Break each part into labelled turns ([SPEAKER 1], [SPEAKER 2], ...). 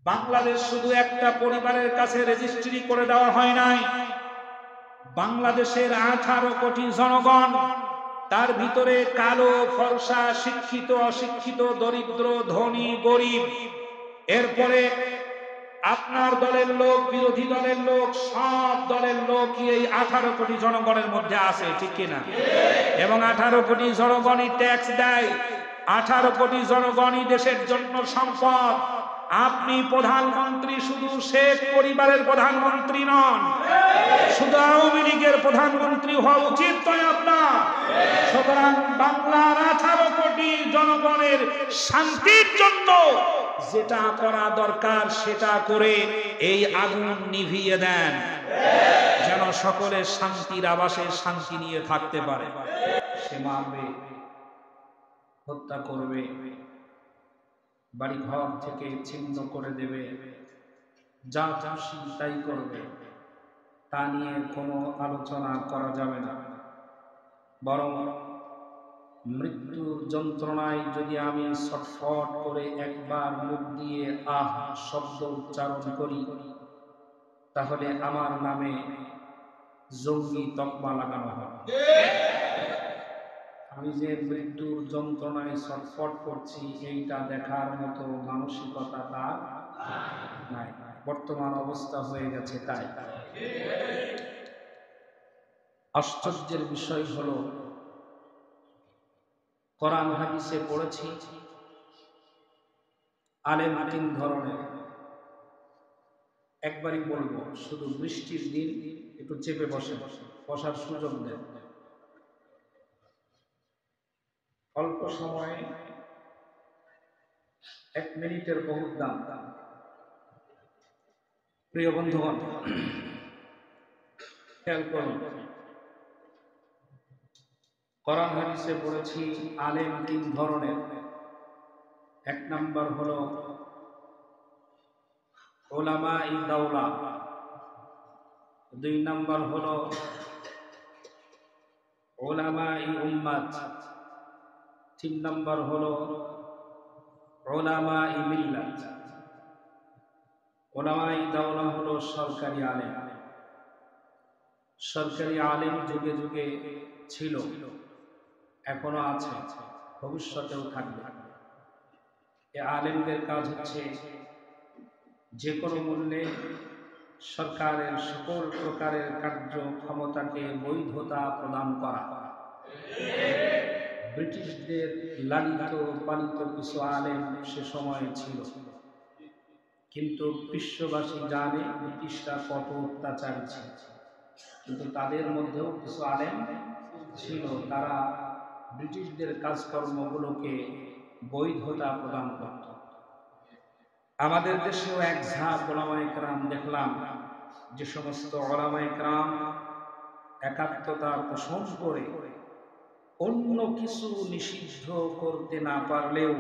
[SPEAKER 1] বাংলাদেশ শুধু একটা পরিবারের কাছে রেজিস্ট্রি করে দেওয়া হয় নাই, বাংলাদেশের 18 কোটি জনগণ, তার ভিতরে কালো ফর্সা, শিক্ষিত অশিক্ষিত, দরিদ্র ধনী গরিব, এরপরে আপনার দলের লোক, বিরোধী দলের লোক, সব দলের লোকই এই 18 কোটি জনগণের মধ্যে আছে, ঠিক কিনা? এবং 18 কোটি জনগণই ট্যাক্স দেয়, 18 কোটি জনগণই দেশের জন্য সম্পদ। আপনি প্রধানমন্ত্রী শুধু শেখ পরিবারের প্রধানমন্ত্রী নন, শুধু আওয়ামী লীগের প্রধানমন্ত্রী হওয়া উচিত নয় আপনার। সুতরাং বাংলার 18 কোটি জনগণের শান্তির জন্য যেটা করা দরকার সেটা করে এই আগুন নিভিয়ে দেন, যেন সকলের শান্তির আবাসে শান্তি নিয়ে থাকতে পারে। সে মারবে, হত্যা করবে, বাড়ি ঘর থেকে ছিন্ন করে দেবে, যা খুশি তাই করবে, তা নিয়ে কোনো আলোচনা করা যাবে না। বরং মৃত্যুর যন্ত্রণায় যদি আমি ছটফট করে একবার মুখ দিয়ে আহ শব্দ উচ্চারণ করি, তাহলে আমার নামে জঙ্গি তকমা লাগানো হবে। আমি যে মৃত্যুর যন্ত্রণায় ছটফট করছি এইটা দেখার মতো মানসিকতা তার নাই। বর্তমান অবস্থা হয়ে গেছে তাই। আশ্চর্যের বিষয় হলো, কোরআন হাদিসে পড়েছি আলেম 3 ধরনের। একবারই বলবো, শুধু বৃষ্টির দিন একটু চেপে বসার সুযোগ দেন। অল্প সময়ে 1 মিনিটের বহুত দাম। প্রিয় বন্ধুগণ, খেয়াল করুন, কোরআন হাদিসে পড়েছি আলেম 3 ধরনের। 1 নাম্বার হলো উলামায়ে দাওলা, 2 নাম্বার হলো উলামায়ে উম্মাত, 3 নাম্বার হলো উলামায়ে মিল্লাত। উলামায়ে দাওলা হলো সরকারি আলেম। সরকারি আলেম যুগে যুগে ছিল, এখনো আছে, ভবিষ্যতেও থাকবে। এই আলেমদের কাজ হচ্ছে যে কোনো মূল্যে সরকারের সকল প্রকারের কার্যক্ষমতাকে বৈধতা প্রদান করা। ব্রিটিশদের লালিত পালিত কিছু আলেম সে সময় ছিল, কিন্তু বিশ্ববাসী জানে ব্রিটিশরা কত অত্যাচারী ছিল। কিন্তু তাদের মধ্যেও কিছু আলেম ছিল, তারা ব্রিটিশদের কাজকর্মগুলোকে বৈধতা প্রদান করত। আমাদের দেশেও এক ঝাঁক উলামায়ে কেরাম দেখলাম, যে সমস্ত উলামায়ে কেরাম একাত্মতা পোষণ করে অন্য কিছু নিষিদ্ধ করতে না পারলেও,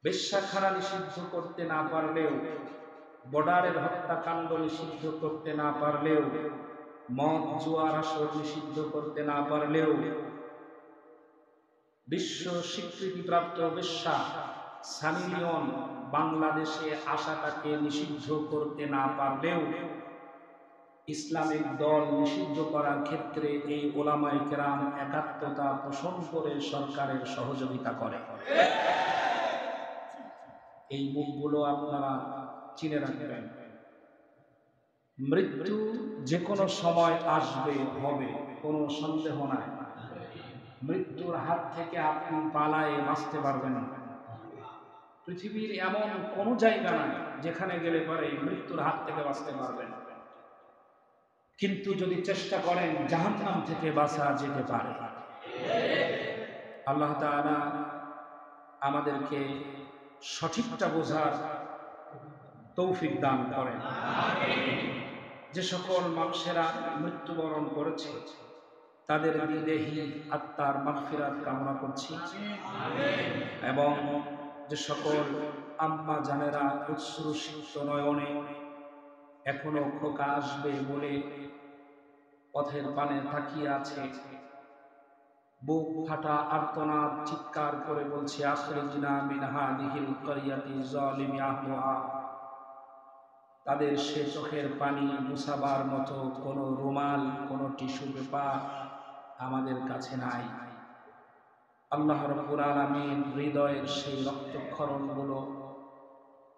[SPEAKER 1] বেশ্যাখানা নিষিদ্ধ করতে না পারলেও, বর্ডারের হত্যাকাণ্ড নিষিদ্ধ করতে না পারলেও, মদ জুয়ার আসর নিষিদ্ধ করতে না পারলেও, বিশ্ব স্বীকৃতিপ্রাপ্ত বেশ্যা সানি লিওন বাংলাদেশে আসাটাকে নিষিদ্ধ করতে না পারলেও, ইসলামিক দল নিষিদ্ধ করার ক্ষেত্রে এই উলামায়ে কেরাম একাত্মতা পোষণ করে সরকারের সহযোগিতা করে। এই মুখগুলো আপনারা চিনে রাখবেন। মৃত্যু যে কোনো সময় আসবে, হবে, কোনো সন্দেহ নাই। মৃত্যুর হাত থেকে আপনি পালায়ে বাঁচতে পারবেন না। পৃথিবীর এমন কোনো জায়গা নাই যেখানে গেলে পরে মৃত্যুর হাত থেকে বাঁচতে পারবেন। কিন্তু যদি চেষ্টা করেন, জাহান্নাম থেকে বাঁচা যেতে পারে। আল্লাহ তাআলা আমাদেরকে সঠিকটা বোঝার তৌফিক দান করেন। যে সকল মানুষেরা মৃত্যুবরণ করেছে তাদের বিদেহী আত্মার মাগফিরাত কামনা করছি, এবং যে সকল আম্মা জানেরা উৎসুরসিক্ত নয়নে এখনো খোকা আসবে বলে পথের পানে তাকিয়ে আছে, বুক ফাটা আর্তনাদ চিৎকার করে বলছে, আখরিজনা মিন হাযিহিল ক্বরিয়াতি যালিমি আহলুহা। তাদের সে চোখের পানি মুছাবার মতো কোনো রুমাল, কোনো টিস্যু পেপার আমাদের কাছে নাই। আল্লাহ রাব্বুল আলামিন হৃদয়ের সেই রক্তক্ষরণগুলো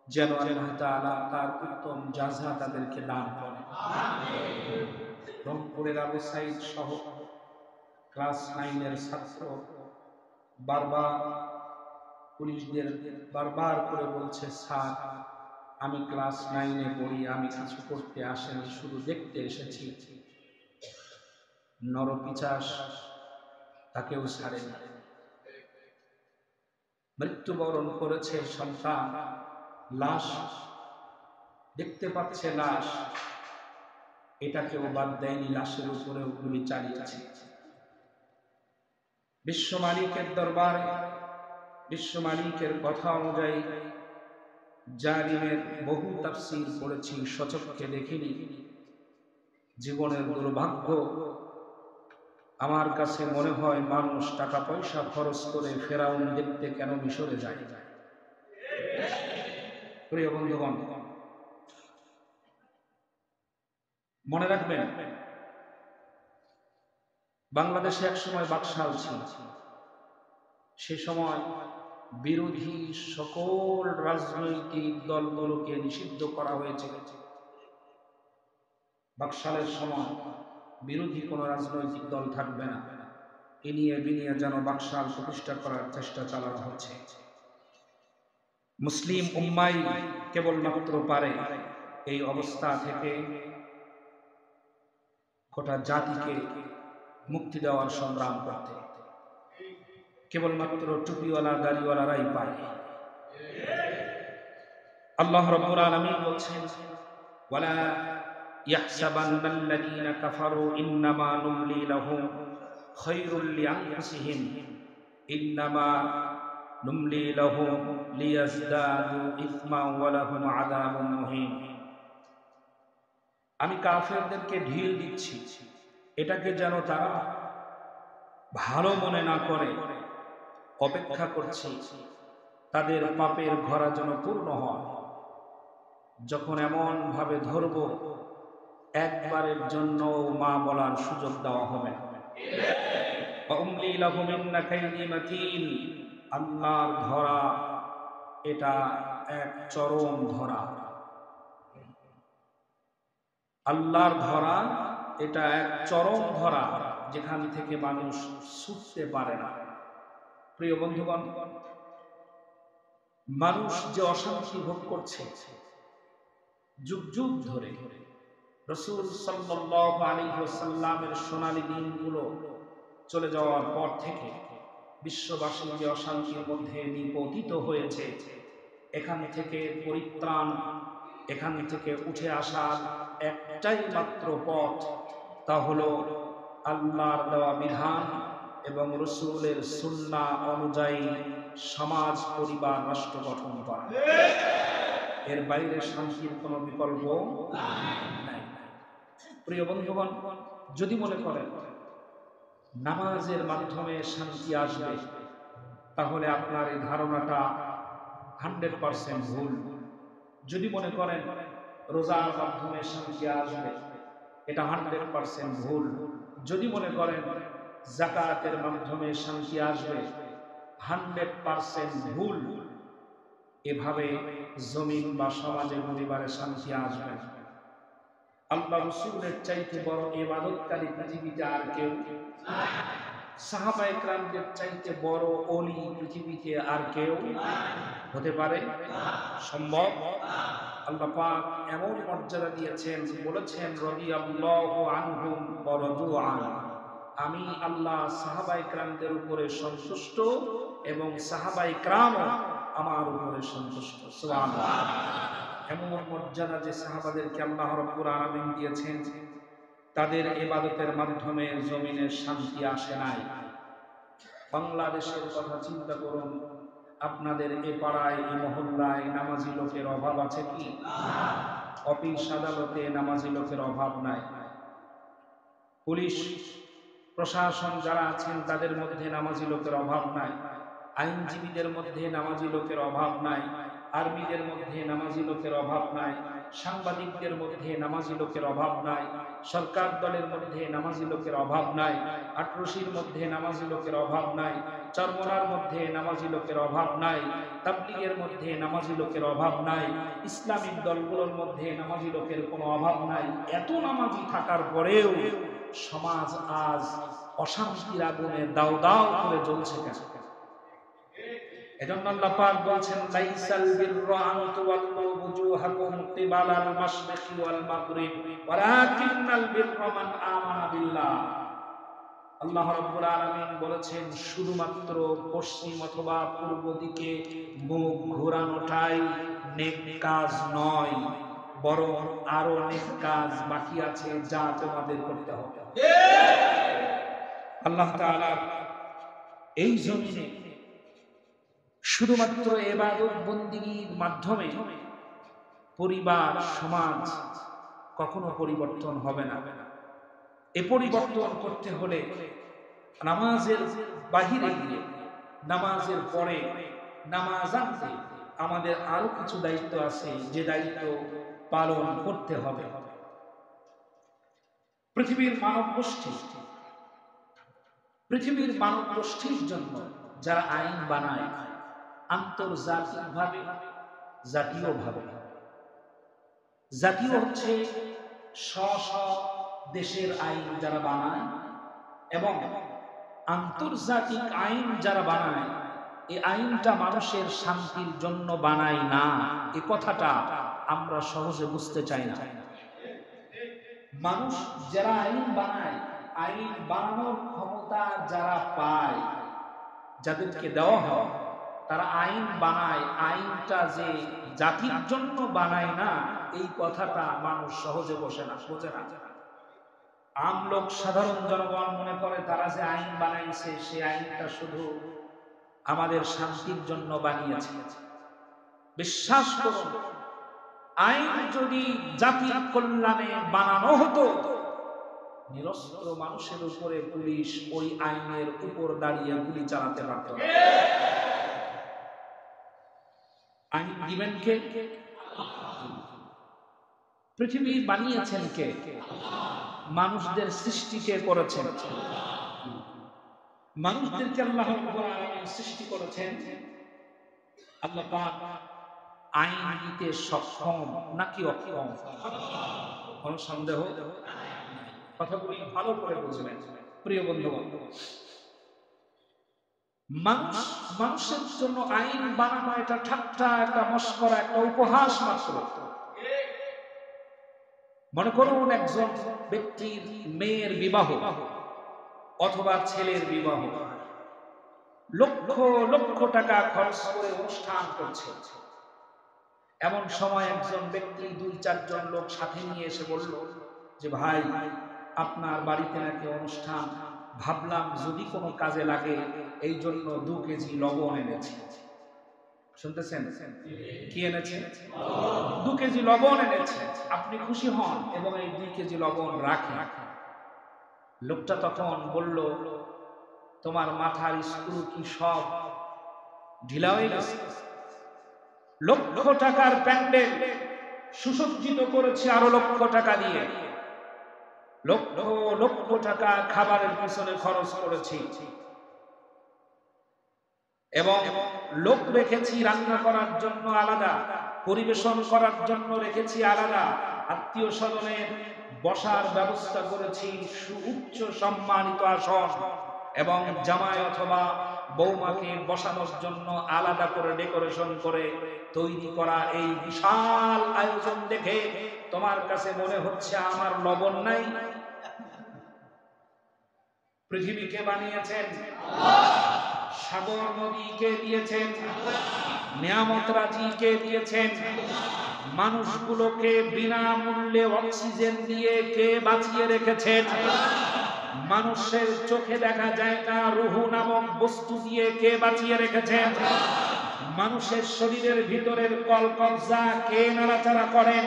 [SPEAKER 1] যেন আল্লাহ তাআলা তার উত্তম জাযা তাদেরকে দান করেন। রংপুরের আবু সাইদ সহ ক্লাস 9 এর ছাত্র বারবার পুলিশদের বারবার করে বলছে, স্যার আমি ক্লাস 9 এ পড়ি, আমি কিছু করতে আসেনি, শুধু দেখতে এসেছি। নরপিচাস তাকেও ছাড়েনি। মৃত্যুবরণ করেছে সন্তান, লাশ দেখতে পাচ্ছে, লাশ, এটাকেও বাদ দেয়নি, লাশের উপরেও গুলি চালিয়েছে। বিশ্ব মালিকের দরবারে বিশ্ব মালিকের কথা অনুযায়ী জালিমের বহু তাফসীর পড়েছি, সচক্ষে দেখিনি। জীবনের দুর্ভাগ্য। আমার কাছে মনে হয় মানুষ টাকা পয়সা খরচ করে ফেরাউন দেখতে কেন মিশরে যায়। প্রিয় বন্ধুগণ, মনে রাখবেন, বাংলাদেশে একসময় বাকশাল ছিল। সে সময় বিরোধী সকল রাজনৈতিক দলগুলোকে নিষিদ্ধ করা হয়েছিল। বাকশালের সময় বিরোধী কোনো রাজনৈতিক দল থাকবে না, এনিয়ে বিনিয়ে যেন বাকশাল প্রতিষ্ঠা করার চেষ্টা চালানো হচ্ছে। মুসলিম উম্মাই কেবলমাত্র পারে এই অবস্থা থেকে গোটা জাতিকে মুক্তি দেওয়ার সংগ্রাম করতে। কেবলমাত্র টুপিওয়ালা দাড়িওয়ালারাই পারে। আল্লাহ রাব্বুল আলামিন বলছেন, ওয়ালা ইয়াহসাবান্নাল্লাযীনা কাফারু ইন্নামা নুমলি লাহুম খায়রুল লিআনফুসিহিম ইন্নামা নুমলি লাহুম লিয়াজদাদু ইসমান ওয়া লাহুম আযাবুন মুহিন। আমি কাফেরদেরকে ঢিল দিচ্ছি, এটাকে যেন তারা ভালো মনে না করে, অপেক্ষা করছি তাদের পাপের ঘরা যেন পূর্ণ হয়। যখন এমন ভাবে ধরব, একবারের জন্য মা বলার সুযোগ দেওয়া হবে। আল্লাহর ধরা এটা এক চরম ধরা। আল্লাহর ধরা এটা এক চরম ধরা, যেখান থেকে মানুষ ছুটতে পারে না। প্রিয় বন্ধুগণ, মানুষ যে অশান্তি ভোগ করছে যুগ যুগ ধরে, রাসূল সাল্লাল্লাহু আলাইহি ওয়াসাল্লামের সোনালী দিনগুলো চলে যাওয়ার পর থেকে বিশ্ববাসী যে অশান্তির মধ্যে নিপতিত হয়েছে, এখান থেকে পরিত্রাণ, এখান থেকে উঠে আসার একটাই মাত্র পথ, তা হলো আল্লাহর দেওয়া বিধান এবং রাসূলের সুন্নাহ অনুযায়ী সমাজ, পরিবার, রাষ্ট্র গঠন করা। এর বাইরে শান্তির কোনো বিকল্প নাই। প্রিয় বন্ধুগণ, যদি মনে করেন নামাজের মাধ্যমে শান্তি আসবে, তাহলে আপনার এই ধারণাটা 100% ভুল। যদি মনে করেন রোজার মাধ্যমে শান্তি আসবে, এটা 100% ভুল। যদি মনে করেন যাকাতের মাধ্যমে শান্তি আসবে, 100% ভুল। এভাবে জমিন বা সমাজে পরিবারে শান্তি আসবে। আল্লাহ রাসূলের চাইতে বড় ইবাদতকারী পৃথিবীতে আর কেউ নাই। সাহাবায়ে কেরামদের চাইতে বড় ওলি পৃথিবীতে আর কেউ হতে পারে সম্ভব? আল্লাহ পাক এমন মর্যাদা দিয়েছেন, বলেছেন রাদিয়াল্লাহু আনহুম ওয়া রাদু আন। আমি আল্লাহ সাহাবায়ে কেরামদের উপরে সন্তুষ্ট এবং সাহাবায়ে কেরাম আমার উপরে সন্তুষ্ট। সুবহানাল্লাহ। এমন মর্যাদা যে সাহাবাদেরকে আল্লাহ রাব্বুল আলামিন দিয়েছেন, তাদের ইবাদতের মাধ্যমে জমিনে শান্তি আসে নাই। বাংলাদেশের কথা চিন্তা করুন, আপনাদের এ পাড়ায়, এই মহল্লায় নামাজি লোকের অভাব আছে কি? অফিস আদালতে নামাজি লোকের অভাব নাই। পুলিশ প্রশাসন যারা আছেন তাদের মধ্যে নামাজি লোকের অভাব নাই, আইনজীবীদের মধ্যে নামাজি লোকের অভাব নাই, আর্মিদের মধ্যে নামাজি লোকের অভাব নাই, সাংবাদিকদের মধ্যে নামাজি লোকের অভাব নাই, সরকার দলের মধ্যে নামাজি লোকের অভাব নাই, আটরশির মধ্যে নামাজি লোকের অভাব নাই, চরমনার মধ্যে নামাজি লোকের অভাব নাই, তাবলীগের মধ্যে নামাজি লোকের অভাব নাই, ইসলামিক দলগুলোর মধ্যে নামাজি লোকের কোনো অভাব নাই। এত নামাজি থাকার পরেও সমাজ আজ অশান্তির আগুনে দাউ দাউ করে জ্বলছে কেন? এজন্য আল্লাহ পাক বলেছেন, লাইসাল বিররা আন তুওয়াল্লু বুজুহাকুম কিবালাল মাশরিকি ওয়াল মাগরিব ওয়ালাকিন্নাল বিররা মান আমানা বিল্লাহ। আল্লাহ রাব্বুল আলামিন বলেছেন, শুধুমাত্র পশ্চিম অথবা পূর্ব দিকে মুখ ঘোরানোটাই নেক কাজ নয়, বরং আরো নেক কাজ বাকি আছে যা তোমাদের করতে হবে। আল্লাহ তাআলা এই জমিনে শুধুমাত্র ইবাদত বন্দেগীর মাধ্যমে পরিবার সমাজ কখনো পরিবর্তন হবে না। এ পরিবর্তন করতে হলে নামাজের বাহিরে গিয়ে, নামাজের পরে নামাজ আনতে আমাদের আরো কিছু দায়িত্ব আছে, যে দায়িত্ব পালন করতে হবে। পৃথিবীর মানব গোষ্ঠীর জন্য যারা আইন বানায়, আন্তর্জাতিকভাবে, জাতীয়ভাবে, জাতীয় হচ্ছে স্ব দেশের আইন যারা বানায়, এবং আন্তর্জাতিক আইন যারা বানায়, এই আইনটা মানুষের শান্তির জন্য বানায় না। এই কথাটা আমরা সহজে বুঝতে চাই না। মানুষ যারা আইন বানায়, আইন বানানোর ক্ষমতা যারা পায়, যাদেরকে দেওয়া হয়, তারা আইন বানায়, আইনটা যে জাতির জন্য বানায় না, এই কথাটা মানুষ সহজে বোঝে না। আম লোক, সাধারণ জনগণ মনে করে তারা যে আইন বানাইছে, সেই আইনটা শুধু আমাদের শান্তির জন্য বানিয়েছে। বিশ্বাস করুন, আইন যদি জাতির কল্যাণে বানানো হতো, নিরস্ত্র মানুষের উপরে পুলিশ ওই আইনের উপর দাঁড়িয়ে গুলি চালাতে পারত না। আইন দিবেন কে? পৃথিবী বানিয়েছেন কে? মানুষদের সৃষ্টি কে করেছেন? মানুষদেরকে আল্লাহ রাব্বুল আলামিন সৃষ্টি করেছেন। আল্লাহ পাক আইন দিতে সক্ষম নাকি অক্ষম? কোন সন্দেহ? কথাগুলি ভালো করে বুঝবেন প্রিয় বন্ধুগণ। মানুষের জন্য আইন বানানো এটা ঠাট্টা, একটা মশকরা, একটা উপহাস মাত্র। মনে করুন একজন ব্যক্তির মেয়ের বিবাহ অথবা ছেলের বিবাহ, লক্ষ লক্ষ টাকা খরচ করে অনুষ্ঠান করছে। এমন সময় একজন ব্যক্তি 2-4 জন লোক সাথে নিয়ে এসে বলল যে, ভাই আপনার বাড়িতে নাকি অনুষ্ঠান, ভাবলাম যদি কোনো কাজে লাগে, এই জন্য 2 কেজি লবণ এনেছি। শুনতেছেন? কি এনেছে? 2 কেজি লবণ এনেছে। আপনি খুশি হন এবং এই 2 কেজি লবণ রাখেন। লোকটা তখন বলল, তোমার মাথার স্ক্রু কি সব ঢিলা হয়ে গেছে? লক্ষ টাকার প্যান্ডেল সুসজ্জিত করেছে আরো লক্ষ টাকা দিয়ে, লক্ষ লক্ষ টাকা খাবারের পিছনে খরচ করেছি, এবং লোক রেখেছি রান্না করার জন্য আলাদা, পরিবেশন করার জন্য রেখেছি আলাদা, আত্মীয় স্বজনের বসার ব্যবস্থা করেছি সুউচ্চ সম্মানিত আসন, এবং জামাই অথবা বৌমাকে বসানোর জন্য আলাদা করে ডেকোরেশন করে তৈরি করা এই বিশাল আয়োজন দেখে তোমার কাছে মনে হচ্ছে আমার লবণ নাই? পৃথিবীকে বানিয়েছেন আল্লাহ, সাগর নদীকে দিয়েছেন, নিয়ামত রাজিকে দিয়েছেন, মানুষগুলোকে বিনামূল্যে অক্সিজেন দিয়ে কে বাঁচিয়ে রেখেছেন, মানুষের চোখে দেখা যায় না রুহু নামক বস্তু দিয়ে কে বাঁচিয়ে রেখেছেন, মানুষের শরীরের ভিতরের কলকবজা কে নাড়াচাড়া করেন?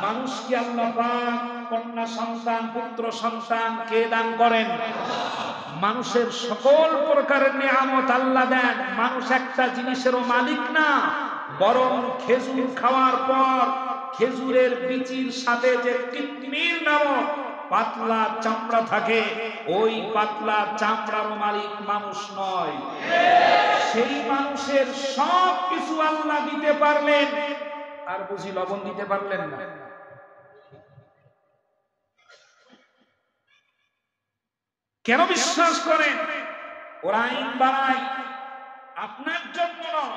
[SPEAKER 1] মানুষকে আল্লাহ পাক কন্যা সন্তান, পুত্র সন্তান কে দান করেন? মানুষের সকল প্রকারের নিয়ামত আল্লাহ দেন। মানুষ একটা জিনিসেরও মালিক না, বরং খেজুর খাওয়ার পর খেজুরের বিচির সাথে যে কিডনির নামক পাতলা চামড়া থাকে, ওই পাতলা চামড়ারও মালিক মানুষ নয়। সেই মানুষের সব কিছু আল্লাহ দিতে পারলেন, আর বুঝি লবণ দিতে পারলেন না? কেন বিশ্বাস করেন? ওরা আইন বানায় আপনার জন্য নয়,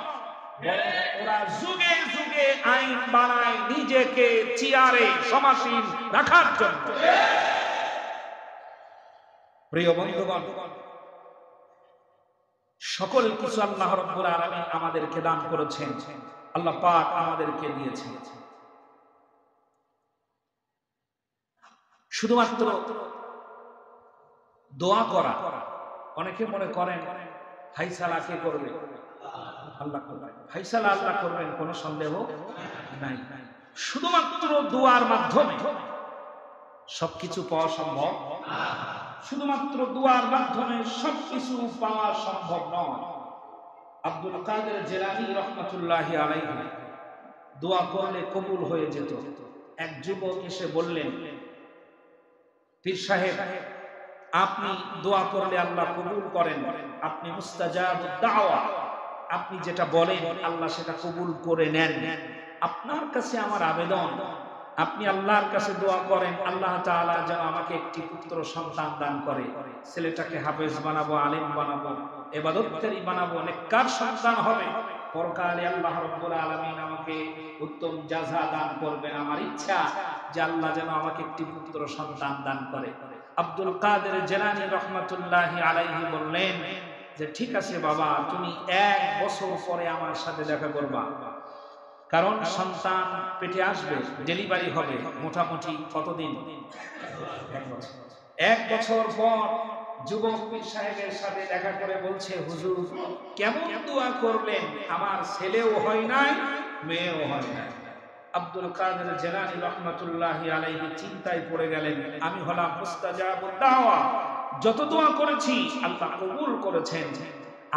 [SPEAKER 1] ওরা যুগে যুগে আইন বানায় নিজেকে চেয়ারে সমাসীন রাখার জন্য। প্রিয় বন্ধুগণ, সকল কিছু আল্লাহ রাব্বুল আলামিন আমাদেরকে দান করেছেন, আল্লাহ পাক আমাদেরকে দিয়েছেন। শুধুমাত্র দোয়া করা। অনেকে মনে করেন ফাইসালা কে করবে? আল্লাহ করবেন। ফাইসালা আল্লাহ করবেন, কোনো সন্দেহ নাই। শুধুমাত্র দোয়ার মাধ্যমে সবকিছু পাওয়া সম্ভব, শুধুমাত্র দোয়ার মাধ্যমে সবকিছু পাওয়া সম্ভব নয়। আব্দুল কাদের জিলানী রাহমাতুল্লাহি আলাইহি দোয়া করলে কবুল হয়ে যেত। এক যুবক এসে বললেন, পীর সাহেব, আপনি দোয়া করলে আল্লাহ কবুল করেন, আপনি মুস্তাজাবুদ দাওয়া, আপনি যেটা বলেন আল্লাহ সেটা কবুল করে নেন। আপনার কাছে আমার আবেদন, আপনি আল্লাহর কাছে দোয়া করেন আল্লাহ তাআলা যেন আমাকে একটি পুত্র সন্তান দান করে, ছেলেটাকে হাফেজ বানাবো, আলেম বানাবো, ইবাদতকারী বানাবো, নেককার সন্তান হবে, পরকালে আল্লাহ রাব্বুল আলামিন আমাকে উত্তম জাযা দান করবেন। আমার ইচ্ছা যে আল্লাহ যেন আমাকে একটি পুত্র সন্তান দান করে। আব্দুল কাদের জিলানী রাহমাতুল্লাহি আলাইহি বললেন যে ঠিক আছে বাবা, তুমি 1 বছর পরে আমার সাথে দেখা করবা, কারণ সন্তান পেটে আসবে, ডেলিভারি হবে মোটামুটি কতদিন? 1 বছর পর যুবক পীর সাহেবের সাথে দেখা করে বলছে, হুজুর কেমন দোয়া করলেন, আমার ছেলেও হয় নাই, মেয়েও হয় নাই। আব্দুল কাদের জিলানী রাহমাতুল্লাহি আলাইহি চিন্তায় পড়ে গেলেন, আমি হলাম মুস্তাজাবুদ দাওয়া, যত দোয়া করেছি আল্লাহ কবুল করেছেন,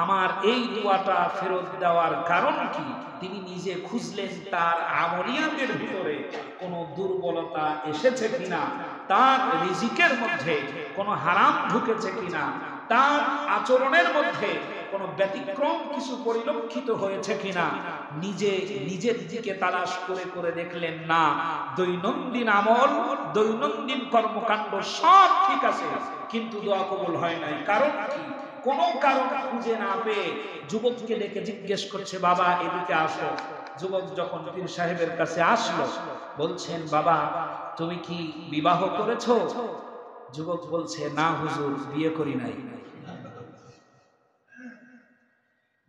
[SPEAKER 1] আমার এই দোয়াটা ফেরত দেওয়ার কারণ কি? তিনি নিজে খুঁজলেন তার আমলিয়াতের ভিতরে কোনো দুর্বলতা এসেছে কিনা, তার রিজিকের মধ্যে কোনো হারাম ঢুকেছে কিনা, তার আচরণের মধ্যে কোনো ব্যতিক্রম কিছু পরিলক্ষিত হয়েছে কিনা। নিজের দিকে তালাশ করে করে দেখলেন না, দৈনন্দিন আমল, দৈনন্দিন কর্মকাণ্ড সব ঠিক আছে, কিন্তু দোয়া কবুল হয় নাই। কারণ কি? কোন কারণ খুঁজে না পেয়ে যুবককে ডেকে জিজ্ঞেস করছে, বাবা এদিকে আসো। যুবক যখন পীর সাহেবের কাছে আসলো, বলছেন, বাবা তুমি কি বিবাহ করেছো? যুবক বলছে, না হুজুর, বিয়ে করি নাই।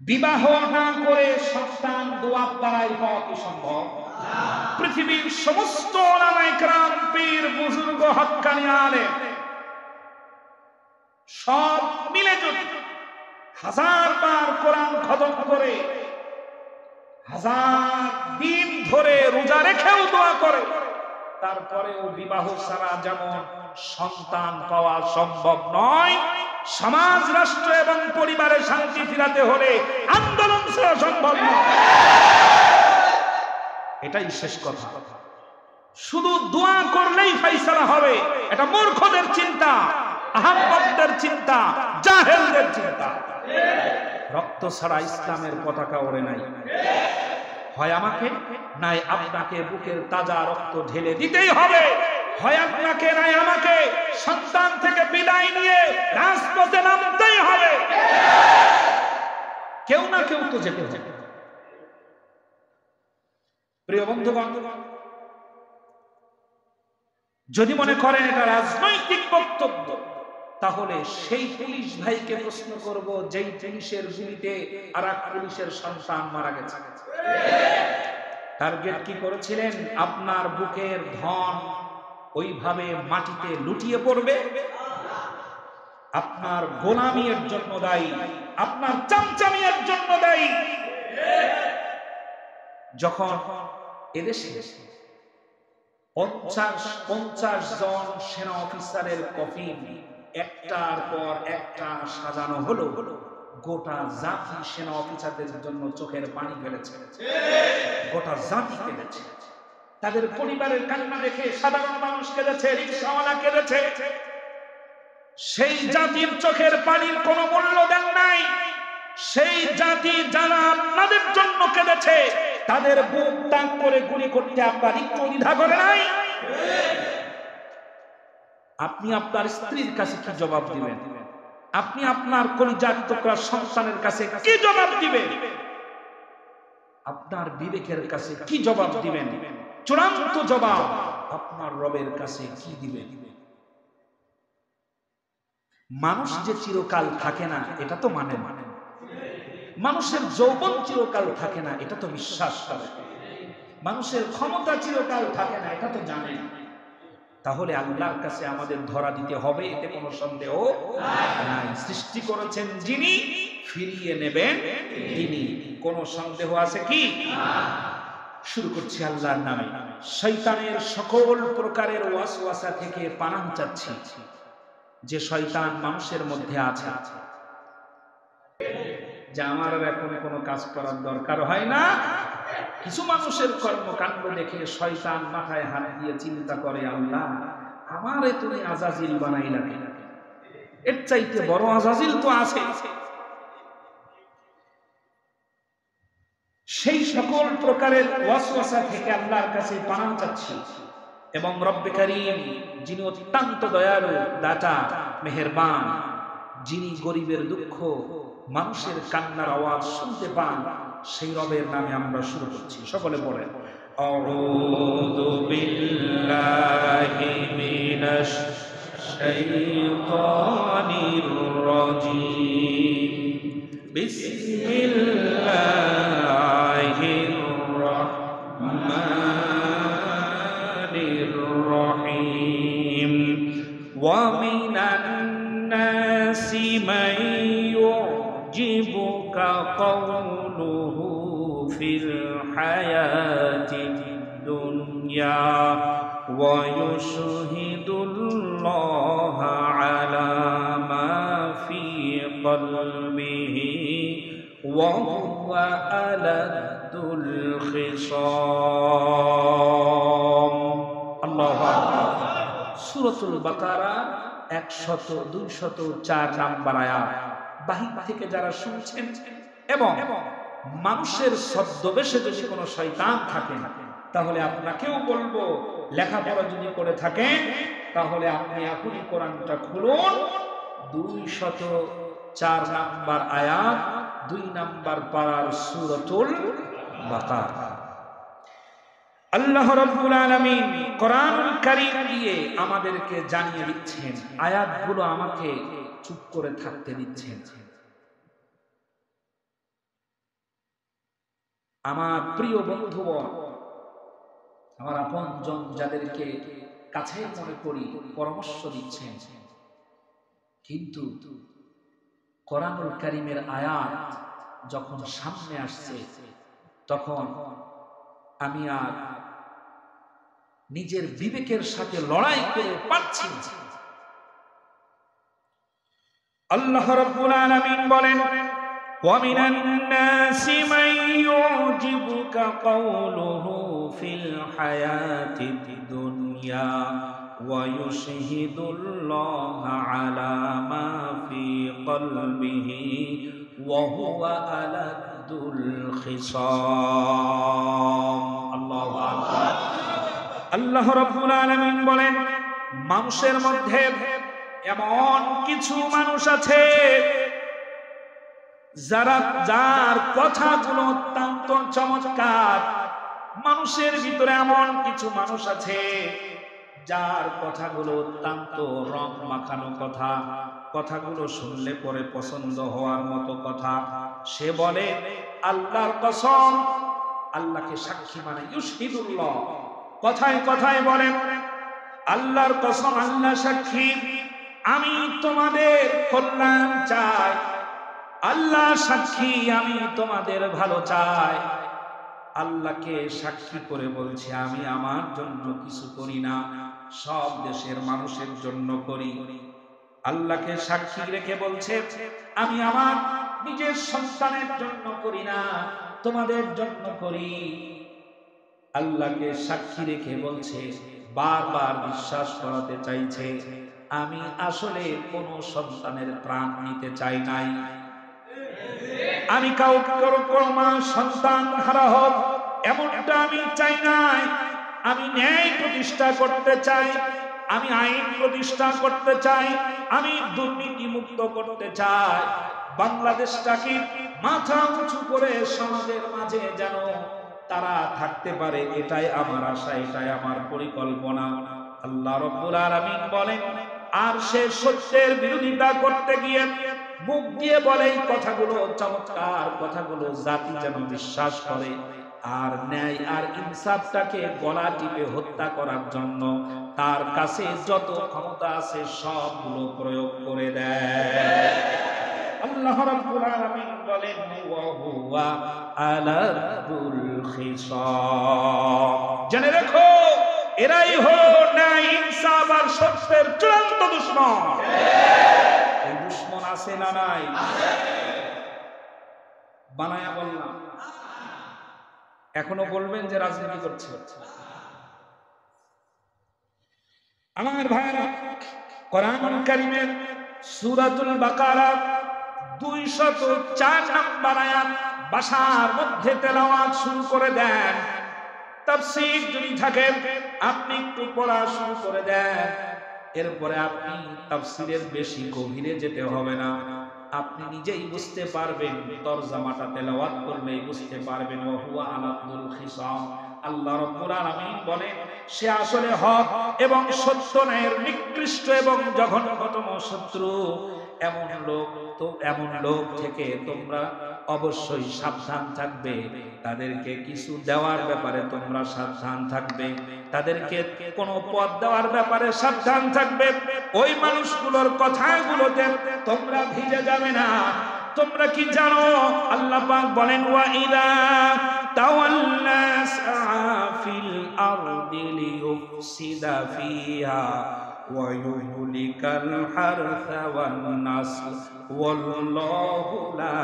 [SPEAKER 1] বিবাহ না করে সন্তান দোয়ার দ্বারাই পাওয়া কি সম্ভব? পৃথিবীর সমস্ত উলামায়ে কেরাম, পীর, বুজুর্গ, হক্কানি আলেম সব মিলে যদি 1000 বার কোরআন খতম করে, 1000 দিন ধরে রোজা রেখেও দোয়া করে, তারপরেও বিবাহ ছাড়া যেমন সন্তান পাওয়া সম্ভব নয়, সমাজ, রাষ্ট্র এবং পরিবারে শান্তি ফিরাতে হলে আন্দোলন ছাড়া সম্ভব নয়। এটাই শেষ কথা। শুধু দোয়া করলেই ফাইসালা হবে, এটা মূর্খদের চিন্তা, আহম্মকদের চিন্তা, জাহেলদের চিন্তা। রক্ত ছাড়া ইসলামের পতাকা ওড়ে নাই। হয় আমাকে নাই আপনাকে বুকের তাজা রক্ত ঢেলে দিতেই হবে, হয় আপনাকে নাই আমাকে সন্তান থেকে বিদায় নিয়ে রাজপথে নামতেই হবে। কেউ না কেউ তো যেতে হবে। প্রিয় বন্ধুগণ, যদি মনে করেন এটা রাজনৈতিক বক্তব্য, তাহলে সেই পুলিশ ভাইকে প্রশ্ন করব যেই পুলিশের গুলিতে আরেক পুলিশের সন্তান মারা গেছে। টার্গেট কি করেছিলেন? আপনার বুকের ধন ওইভাবে মাটিতে লুটিয়ে পড়বে। আপনার গোলামির জন্য দায়ী, আপনার চামচামির জন্য দায়ী। যখন এদেশে 50 জন সেনা অফিসারের কফিন একটার পর একটা সাজানো হলো। গোটা জাতি সেনা অফিসারদের জন্য চোখের পানি ফেলেছে, গোটা জাতি কেঁদেছে। তাদের পরিবারের কান্না দেখে সাধারণ মানুষ কেঁদেছে, রিকশাওয়ালা কেঁদেছে। সেই জাতির চোখের পানির কোনো মূল্য দেন নাই। সেই জাতি যারা আপনাদের জন্য কেঁদেছে, তাদের বুক টান করে গুলি করতে আপনার একটু দ্বিধা করে নাই? আপনি আপনার স্ত্রীর কাছে কি জবাব দিবেন? আপনি আপনার কলিজার টুকরা সন্তানের কাছে কি জবাব দিবেন? আপনার বিবেকের কাছে কি জবাব দিবেন? চূড়ান্ত জবাব আপনার রবের কাছে কি দিবেন? মানুষ যে চিরকাল থাকে না এটা তো মানে, মানুষের যৌবন চিরকাল থাকে না এটা তো বিশ্বাস করে, মানুষের ক্ষমতা চিরকাল থাকে না এটা তো জানে। তাহলে আল্লাহর কাছে আমাদের ধরা দিতে হবে, এতে কোনো সন্দেহ নাই। সৃষ্টি করেছেন যিনি, ফিরিয়ে নেবেন তিনি, কোনো সন্দেহ আছে কি? শুরু করছি আল্লাহর নামে। শয়তানের সকল প্রকারের ওয়াসওয়াসা থেকে পানাহ চাচ্ছি। যে শয়তান মানুষের মধ্যে আছে, যে আমার এখন কোনো কাজ করার দরকার হয় না, কিছু মানুষের কর্মকাণ্ড দেখে শয়তান মাথায় হাত দিয়ে চিন্তা করে, আল্লাহ আমারে তুমি আজাজিল বানাইলা কেন? এর চাইতে বড় আজাজিল তো আছে। সেই সকল প্রকারের ওয়াসওয়াসা থেকে আল্লাহর কাছে পানাহ চাচ্ছি। এবং রব্বে কারীম যিনি অত্যন্ত দয়ালু, দাতা, মেহেরবান, যিনি গরিবের দুঃখ, মানুষের কান্নার আওয়াজ শুনতে পান, সেই রবের নামে আমরা শুরু করছি। সকলে বলেন আউযু বিল্লাহি মিনাশ শাইতানির রাজীম। বিসমিল্লাহির রাহমানির রহিম। ওয়া মিনান নাসি মান ইউজিবুকা কওলুহু ফিল হায়াতিদ দুনিয়া ওয়া ইউশহিদুল্লাহা আলা মা ফি কলবিহি ওয়া হুয়া আলাদুল খিসাম। আল্লাহু আকবার। সূরাতুল বাকারা 100-204 নাম্বার আয়াত। বাহির থেকে যারা শুনছেন এবং মানুষের ছদ্মবেশে যদি কোনো শয়তান থাকে, তাহলে আপনাকেও বলবো, লেখাপড়া যদি করে থাকেন তাহলে আপনি এখনই কোরআনটা খুলুন। 204 নাম্বার আয়াত, 2 নাম্বার পারার সূরাতুল বাকারা। আল্লাহ রাব্বুল আলামিন কোরআনুল কারীম দিয়ে আমাদেরকে জানিয়ে দিচ্ছেন, আয়াতগুলো আমাকে চুপ করে থাকতে দিচ্ছেন। আমার প্রিয় বন্ধুগণ, আমার আপনজন যাদেরকে কাছে মনে করি, পরামর্শ দিচ্ছেন, কিন্তু কোরআনুল কারীমের আয়াত যখন সামনে আসছে তখন আমি আর নিজের বিবেকের সাথে লড়াই করে পারছি না। আল্লাহ রাব্বুল আলামিন বলেন, ওয়া মিনান নাসি মান ইউজিবুকা কওলুহু ফিল হায়াতিদ দুনিয়া ওয়া ইউশহিদুল্লাহা আলা মা ফি কলবিহি ওয়া হুয়া আলাদুল খিসাম। আল্লাহু আকবার। আল্লাহ রাব্বুল আলামিন বলেন, মানুষের মধ্যে এমন কিছু মানুষ আছে যার কথাগুলো অত্যন্ত চমৎকার। মানুষের ভিতরে এমন কিছু মানুষ আছে যার কথাগুলো অত্যন্ত রং মাখানো কথা, কথাগুলো শুনলে পরে পছন্দ হওয়ার মতো কথা। সে বলে আল্লাহর কসম, আল্লাহকে সাক্ষী মানে ইউশহিদুল্লাহ, কথায় কথায় বলেন আল্লাহর কসম, আল্লাহ সাক্ষী, আমি তোমাদের কল্যাণ চাই, আল্লাহ সাক্ষী আমি তোমাদের ভালো চাই। আল্লাহকে সাক্ষী করে বলছে আমি আমার জন্য কিছু করি না, সব দেশের মানুষের জন্য করি। আল্লাহকে সাক্ষী রেখে বলছে আমি আমার নিজের সন্তানের জন্য করি না, তোমাদের জন্য করি। আল্লাহকে সাক্ষী রেখে বলছে, বারবার বিশ্বাস করাতে চাইছে আমি আসলে কোনো সন্তানের প্রাণ নিতে চাই নাই, আমি কারো সন্তান হারা হোক এমনটা আমি চাই নাই। আমি ন্যায় প্রতিষ্ঠা করতে চাই, আমি আইন প্রতিষ্ঠা করতে চাই, আমি দুর্নীতি মুক্ত করতে চাই। বাংলাদেশটাকে মাথা উঁচু করে সমাজের মাঝে যেন তারা থাকতে পারে, এটাই আমার আশা, এটাই আমার পরিকল্পনা। আল্লাহ রাব্বুল আলামিন বলেন, আর সে সত্যের বিরোধিতা করতে গিয়ে মুখ দিয়ে বলে এই কথাগুলো, চমৎকার কথাগুলো জাতি যেন বিশ্বাস করে, আর ন্যায় আর ইনসাফটাকে গলা টিপে হত্যা করার জন্য তার কাছে যত ক্ষমতা আছে সবগুলো প্রয়োগ করে দেয়। আল্লাহ রাব্বুল আলামিন বলেন ওয়া হুয়া আলাদুল খিসাম, জেনে রাখো এরাই হলো ন্যায় ইনসাফ আর সত্যের চূড়ান্ত দুশমন। এই দুশমন আছে না নাই? বানায়া বললাম, এখনো বলবেন যে রাজনীতি করছে। আমার ভাইরা, কোরআন কারীমের সূরাতুল বাকারা 204 নম্বর আয়াত ভাষার মধ্যে তেলাওয়াত শুরু করে দেন। তাফসীর যদি থাকেন আপনি একটু পড়া শুরু করে দেন, এরপরে আপনি তাফসীরের বেশি গভীরে যেতে হবে না, আপনি নিজেই বুঝতে পারবেন, তরজমাটা তেলাওয়াত করলেই বুঝতে পারবেন। ওয়া হুয়া আলাদুল খিসাম, আল্লাহ রাব্বুল আলামিন বলেন সে আসলে হক এবং সত্য ন্যায়ের নিকৃষ্ট এবং জঘন্যতম শত্রু। এমন লোক থেকে তোমরা অবশ্যই সাবধান থাকবে, তাদেরকে কিছু দেওয়ার ব্যাপারে তোমরা সাবধান থাকবে, তাদেরকে কোনো পদ দেওয়ার ব্যাপারে সাবধান থাকবে। ওই মানুষগুলোর কথাগুলোতে তোমরা ভিজে যাবে না। তোমরা কি জানো আল্লাহ পাক বলেন ওয়া ইদা তাওয়াল্লা সাফিল আরদি লিয়ুফসিদা ফিহা ওয়া ইউহলিকাল হারসা ওয়ান নাসল ওয়াল্লাহু লা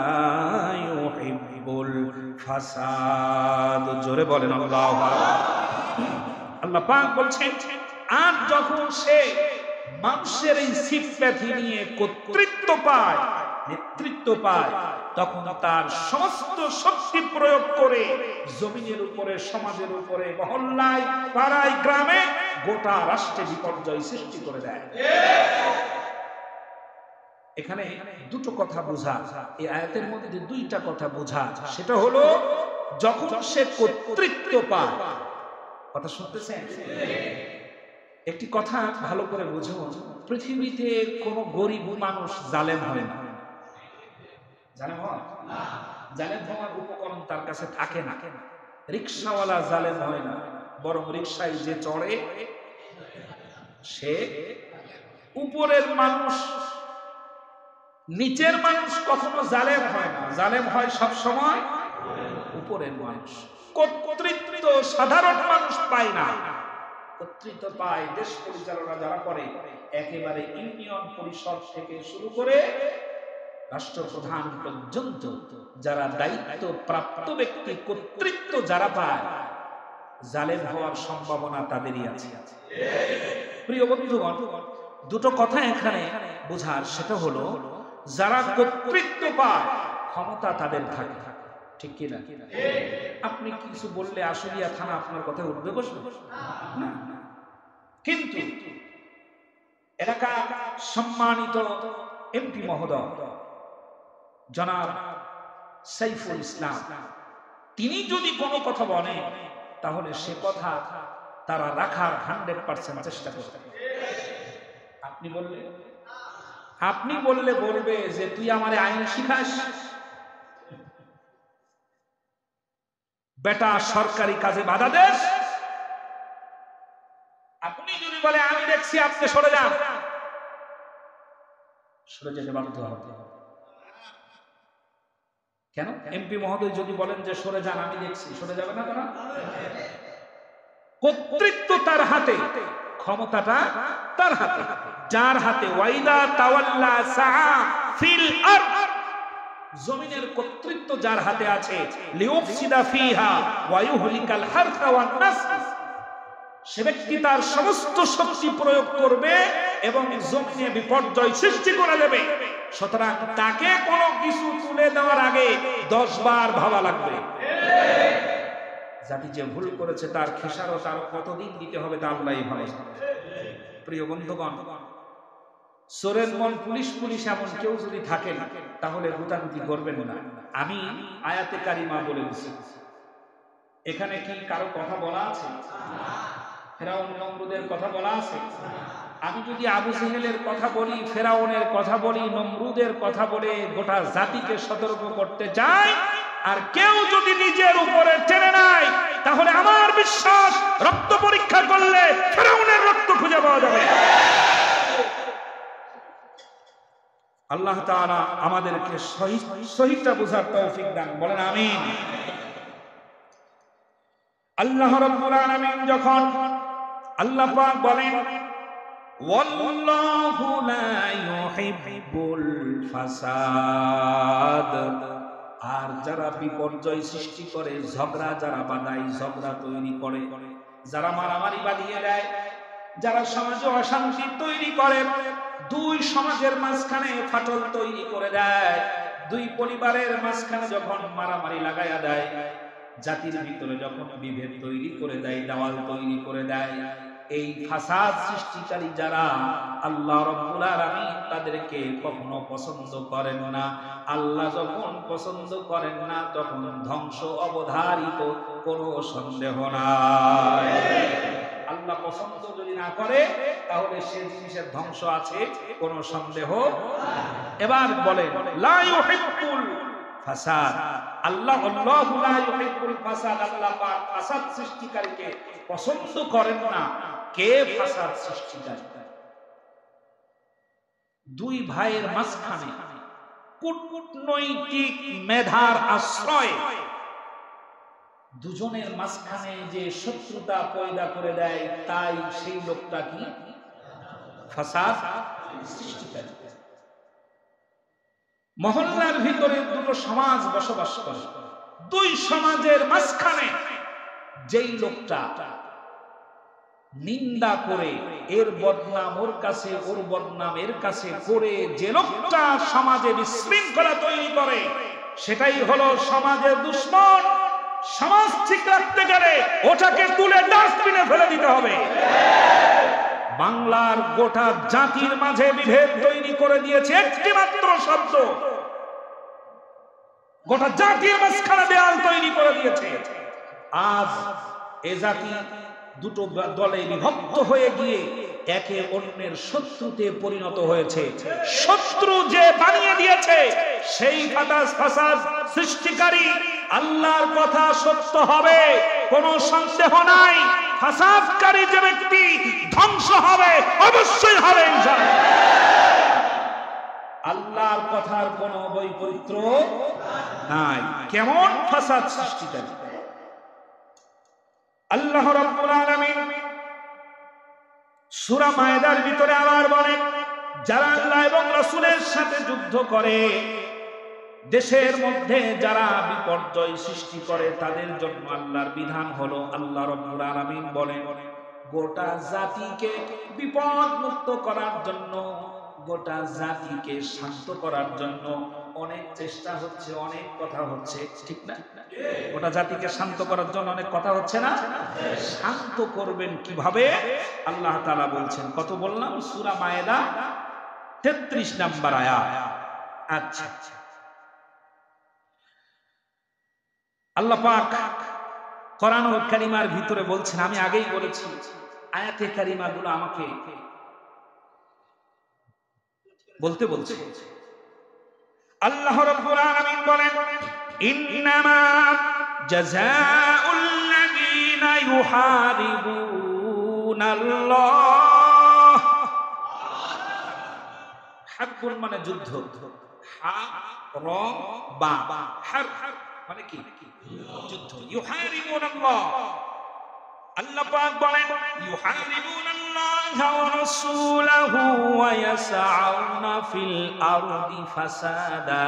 [SPEAKER 1] ইউহিব্বুল ফাসাদ। জোরে বলেন আল্লাহু আকবার। আল্লাহ পাক বলছেন আর যখন সে মানুষের এই সিফাতি নিয়ে কর্তৃত্ব পায়, নেতৃত্ব পায়, তখন তার সমস্ত শক্তি প্রয়োগ করে জমিনের উপরে, সমাজের উপরে, মহল্লায়, পাড়ায়, গ্রামে, গোটা রাষ্ট্রে বিপর্যয় সৃষ্টি করে দেয়। এখানে দুটো কথা বোঝা, এই আয়াতের মধ্যে দুইটা কথা বোঝা। সেটা হলো যখন সে কর্তৃত্ব পায়, কথা শুনতেছেন? একটি কথা ভালো করে বুঝুন, পৃথিবীতে কোনো গরিব মানুষ জালেম হয় না। জালেম হয় না, জালেম হওয়ার উপকরণ তার কাছে থাকে না। রিকশাওয়ালা জালেম হয় না, বরং রিকশায় যে চড়ে সে উপরের মানুষ, নিচের মানুষ কখনো জালেম হয় না। জালেম হয় সব সময় উপরের মানুষ। কর্তৃত্ব সাধারণ মানুষ পায় না, কর্তৃত্ব পায় দেশ পরিচালনা যারা করে, একেবারে ইউনিয়ন পরিষদ থেকে শুরু করে রাষ্ট্রপ্রধান পর্যন্ত যারা দায়িত্ব প্রাপ্ত ব্যক্তি, কর্তৃত্ব যারা পায়, জালেম হওয়ার সম্ভাবনা তাদেরই আছে। প্রিয় বন্ধুগণ, দুটো কথা এখানে বোঝার, সেটা হলো যারা কর্তৃত্ব পায় ক্ষমতা তাদের থাকে, ঠিক কিনা? আপনি কিছু বললে আশুলিয়া থানা আপনার কথা উঠবে বসবে না, কিন্তু এলাকা সম্মানিত এমপি মহোদয় জনাব সাইফুল ইসলাম, তিনি যদি কোনো কথা বলেন তাহলে সে কথা তারা রাখার 100% চেষ্টা করতে। আপনি বললে বলবে যে তুই আমারে আইন শিখাস, বেটা সরকারি কাজে বাধা দেস। আপনি যদি বলে আমি দেখছি, আপনি সরে যান, সরে যেতে বাধ্য হবে। কেন? এমপি মহোদয় যদি বলেন যে সরে যান, আমি দেখছি, সরে যাবে না কেন? কর্তৃত্ব তার হাতে, ক্ষমতাটা তার হাতে। যার হাতে ওয়াইদা তাওয়াল্লা সাআ ফিল আরদ, জমিনের কর্তৃত্ব যার হাতে আছে, লিউফসিদা ফিহা ওয়া ইউহলিকাল হারসা ওয়ান নাসল, সে ব্যক্তি তার সমস্ত শক্তি প্রয়োগ করবে এবং জমিনে বিপর্যয় সৃষ্টি করে দেবে। সুতরাং তাকে কোনো কিছু তুলে দেওয়ার আগে 10 বার ভাবা লাগবে। জাতি যে ভুল করেছে তার খেসারত আর কতদিন দিতে হবে তা আল্লাহই ভালো জানেন। প্রিয় বন্ধুগণ, চোরের মন পুলিশ পুলিশ এমন কেউ যদি থাকেন তাহলে গুতাগুতি করবেন না। আমি আয়াতে কারিমা বলে দিচ্ছি, এখানে কি কারো কথা বলা আছে? ফেরাউন নমরুদের কথা বলা আছে? আমি যদি আবু জেহেলের কথা বলি, ফেরাউনের কথা বলি, নমরুদের কথা বলে গোটা জাতিকে সতর্ক করতে চাই, আর কেউ যদি নিজের উপরে টেনে নেয়, তাহলে আমার বিশ্বাস রক্ত পরীক্ষা করলে ফেরাউনের রক্ত খুঁজে পাওয়া যাবে। আল্লাহ তাআলা আমাদেরকে সহিটা বুঝার তৌফিক দান, বলেন আমিন। আল্লাহ রাব্বুল আলামিন যখন আল্লাহ পাক বলেন ওয়াল্লাহু লা ইউহিব্বুল ফাসাদ, আর যারা বিপর্যয় সৃষ্টি করে, ঝগড়া যারা বাঁধায়, ঝগড়া তৈরি করে, যারা মারামারি বাঁধিয়ে দেয়, যারা সমাজে অশান্তি তৈরি করে, দুই সমাজের মাঝখানে ফাটল তৈরি করে দেয়, দুই পরিবারের মাঝখানে যখন মারামারি লাগাইয়া দেয়, জাতির ভিতরে যখন বিভেদ তৈরি করে দেয়, দেওয়াল তৈরি করে দেয়, এই ফাসাদ সৃষ্টিকারী যারা, আল্লাহ রাব্বুল আলামিন তাদেরকে কখনো পছন্দ করেন না। আল্লাহ যখন পছন্দ করেন না তখন ধ্বংস অবধারিত, কোনো সন্দেহ নাই। আল্লাহ পছন্দ যদি না করে তাহলে সে জিনিসের ধ্বংস আছে, কোনো সন্দেহ। এবার বলে লা ইউহিব্বুল ফাসাদ, আল্লাহু লা ইউহিব্বুল ফাসাদ, আল্লাহ পাক ফাসাদ সৃষ্টিকারীকে পছন্দ করেন না। কে ফাসাদ সৃষ্টিকারী? দুই ভাইয়ের মাঝখানে কূটনৈতিক মেধার আশ্রয় দুজনের মাঝখানে যে শত্রুতা পয়দা করে দেয়, তাই সেই লোকটা কি ফাসাদ সৃষ্টিকারী। মহল্লার ভিতরে দুটো সমাজ বসবাস করে, দুই সমাজের মাঝখানে যেই লোকটা নিন্দা করে, এর বদনাম ওর কাছে, ওর বদনাম এর কাছে করে যে লোকটা সমাজে বিশৃঙ্খলা তৈরি করে, সেটাই হলো সমাজের দুশমন। সমাজ ঠিক রাখতে গেলে ওটাকে তুলে ডাস্টবিনে ফেলে দিতে হবে। বাংলার গোটা জাতির মাঝে বিভেদ তৈরি করে দিয়েছে একটি মাত্র শব্দ, গোটা জাতির মাঝখানে দেয়াল তৈরি করে দিয়েছে। আজ এ জাতি দুটো দলে বিভক্ত হয়ে গিয়ে একে অন্যের শত্রুতে পরিণত হয়েছে। শত্রু যে বানিয়ে দিয়েছে সেই ফাসাদ সৃষ্টিকারী, আল্লাহর কথা সত্য হবে, কোনো সন্দেহ নাই। ফাসাদকারী যে ব্যক্তি ধ্বংস হবে, অবশ্যই হবে ইনশাআল্লাহ। আল্লাহর কথার কোনো বৈপরীত্য নাই। কেমন ফাসাদ সৃষ্টিকারী? আল্লাহ রাব্বুল আলামিন সূরা মায়েদার ভিতরে আবার বলেন, যারা আল্লাহ এবং রাসূলের সাথে যুদ্ধ করে, দেশের মধ্যে যারা বিপর্যয় সৃষ্টি করে, তাদের জন্য আল্লাহর বিধান হলো, আল্লাহ রাব্বুল আলামিন বলেন, গোটা জাতিকে বিপদ মুক্ত করার জন্য, গোটা জাতিকে শান্ত করার জন্য অনেক চেষ্টা হচ্ছে, অনেক কথা হচ্ছে, ঠিক না? গোটা জাতিকে শান্ত করার জন্য অনেক কথা হচ্ছে না? শান্ত করবেন কিভাবে? আল্লাহ তাআলা বলছেন, কত বললাম? সূরা মায়েদা 33 নম্বর আয়াত। আচ্ছা, আল্লাহ পাক কোরআনুল কারীমার ভিতরে বলছেন, আমি আগেই বলেছি আয়াতে কারিমাগুলো আমাকে বলতে বলছে। আল্লাহ রাব্বুল আলামিন বলেন, ইন্নামা জাযাউল লাযীনা ইউহারিবুনাল্লাহ, হাকুন মানে যুদ্ধ, র বা হার মানে কি যুদ্ধ। ইউহারিবুনাল্লাহ, আল্লাহ পাক বলেন ইউহারিবুনাল্লাহা ওয়া রাসূলাহু ওয়া ইয়াসআউনা ফিল আরদি ফাসাদা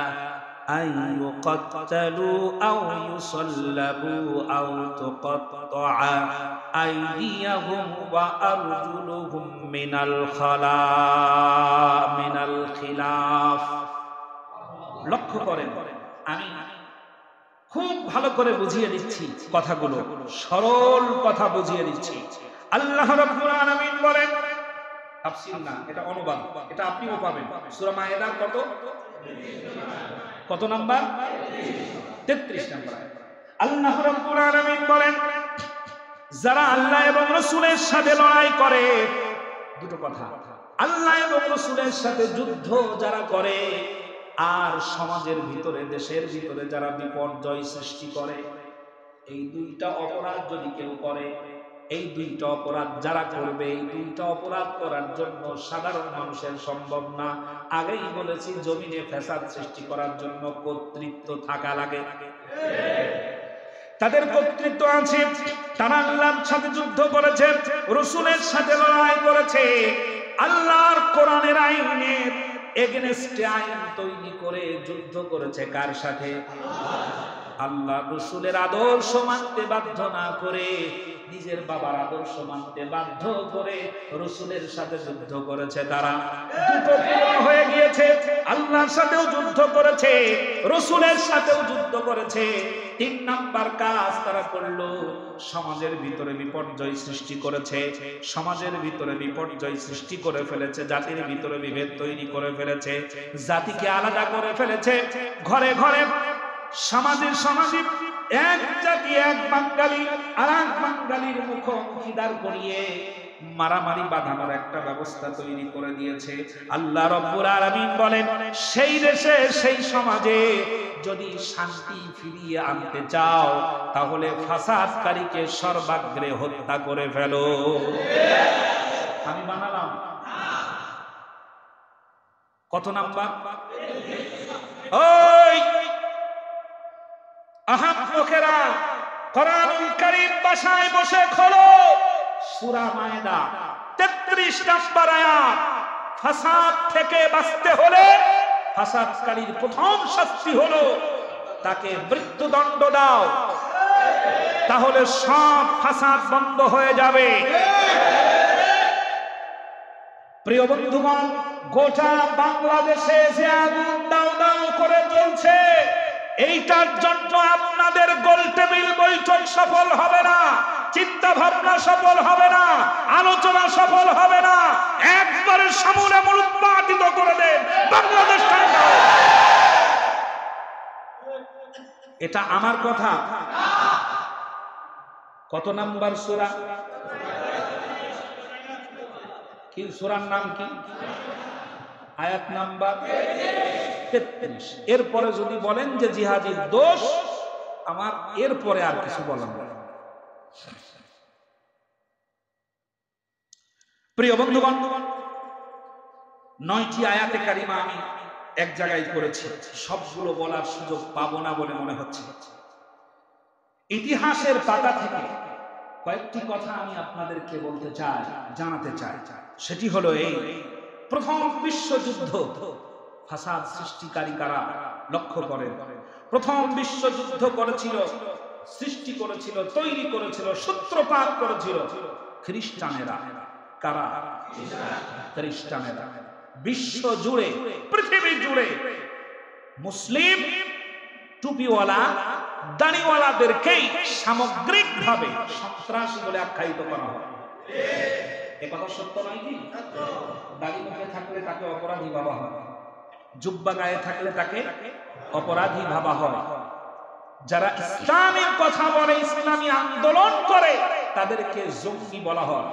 [SPEAKER 1] আন ইউকাত্তালু আও ইউসাল্লাবু আও তুকাত্তাআ আইদিয়াহুম ওয়া আরজুলুহুম মিনাল খিলাফ। লক্ষ্য করেন, আমি খুব ভালো করে বুঝিয়ে দিচ্ছি কথাগুলো, সরল কথা বুঝিয়ে দিচ্ছি। আল্লাহ রাব্বুল আলামিন বলেন, তাফসীর না, এটা অনুবাদ, এটা আপনিও পাবেন সূরা মায়েদার কত নাম্বার? 33 নাম্বার আয়াত। আল্লাহ রাব্বুল আলামিন বলেন, যারা আল্লাহ এবং রাসূলের সাথে লড়াই করে, দুটো কথা, আল্লাহ এবং রাসূলের সাথে যুদ্ধ যারা করে আর সমাজের ভিতরে, দেশের ভিতরে যারা বিপর্যয় সৃষ্টি করে, এই দুইটা অপরাধ যদি কেউ করে, এই দুইটা অপরাধ যারা করবে, এই দুইটা অপরাধ করার জন্য সাধারণ মানুষের সম্ভব না। আগেই বলেছি, জমিনে ফ্যাসাদ সৃষ্টি করার জন্য কর্তৃত্ব থাকা লাগে। তাদের কর্তৃত্ব আছে, তারা আল্লাহর সাথে যুদ্ধ করেছে, রাসূলের সাথে লড়াই করেছে, আল্লাহর কোরআনের আইনের এগেনস্টে আইন তৈরি করে যুদ্ধ করেছে। কার সাথে? আল্লাহ রাসূলের আদর্শ মানতে বাধ্য না করে, নিজের বাবার আদর্শ মানতে বাধ্য করে রাসূলের সাথে যুদ্ধ করেছে। তারা দুটো পূরণ হয়ে গিয়েছে, আল্লাহর সাথেও যুদ্ধ করেছে, রাসূলের সাথেও যুদ্ধ করেছে। 3 নাম্বার কাজ তারা করলো, সমাজের ভিতরে বিপর্যয় সৃষ্টি করেছে, সমাজের ভিতরে বিপর্যয় সৃষ্টি করে ফেলেছে, জাতির ভিতরে বিভেদ তৈরি করে ফেলেছে, জাতিকে আলাদা করে ফেলেছে। ঘরে ঘরে সমাজে এক জাতি, এক বাঙালি আর এক বাঙালির মুখোমুখি দাঁড় করিয়ে মারামারি বাঁধানোর একটা ব্যবস্থা তৈরি করে দিয়েছে। আল্লাহ রাব্বুল আলামিন বলেন, সেই দেশে, সেই সমাজে যদি শান্তি ফিরিয়ে আনতে চাও, তাহলে ফাসাদকারীকে সর্বাগ্রে হত্যা করে ফেলো। আমি বানালাম কত নাম্বার? ওই আহাম লোকেরা, কোরআনুল কারীম ভাষায় বসে খোলো, সূরা মায়েদা 33 নম্বর আয়াত। ফাসাদ থেকে বাঁচতে হলে ফাসাদকারীর প্রথম শাস্তি হলো তাকে মৃত্যুদণ্ড দাও, তাহলে সব ফাসাদ বন্ধ হয়ে যাবে। প্রিয় বন্ধুগণ, গোটা বাংলাদেশে যে আগুন দাউ দাউ করে জ্বলছে, এইটার জন্য আপনাদের গোল টেবিল বৈঠক সফল হবে না, চিন্তা ভাবনা সফল হবে না, আলোচনা সফল হবে না। একবারে সমূলে মূলোৎপাটিত করে দেন বাংলাদেশটা। এটা আমার কথা। কত নাম্বার সূরা? কি সূরার নাম কি? আয়াত নাম্বার 33। এরপরে যদি বলেন যে জিহাদের দোষ, আমার এরপরে আর কিছু বলার নেই। প্রিয় বন্ধুগণ, 9টি আয়াতে কারিমা আমি এক জায়গায় করেছি, সবগুলো বলার সুযোগ পাবো না বলে মনে হচ্ছে। ইতিহাসের পাতা থেকে কয়েকটি কথা আমি আপনাদেরকে বলতে চাই, জানাতে চাই। সেটি হলো এই, প্রথম বিশ্বযুদ্ধ ফাসাদ সৃষ্টিকারী কারা? লক্ষ্য করেন, প্রথম বিশ্বযুদ্ধ করেছিল, সৃষ্টি করেছিল, তৈরি করেছিল, সূত্রপাত করেছিল খ্রিস্টানেরা। কারা? খ্রিস্টানেরা। বিশ্ব জুড়ে, পৃথিবী জুড়ে মুসলিম টুপিওয়ালা দাড়িওয়ালাদেরকেই সামগ্রিকভাবে সন্ত্রাসী বলে আখ্যায়িত করা হয়। এ কথা সত্য নয় কি? দাড়ি মুখে থাকলে তাকে অপরাধী ভাবা হয়, জুব্বা গায়ে থাকলে তাকে অপরাধী ভাবা হয়। যারা ইসলামের কথা বলে, ইসলামী আন্দোলন করে, তাদেরকে জঙ্গি বলা হয়।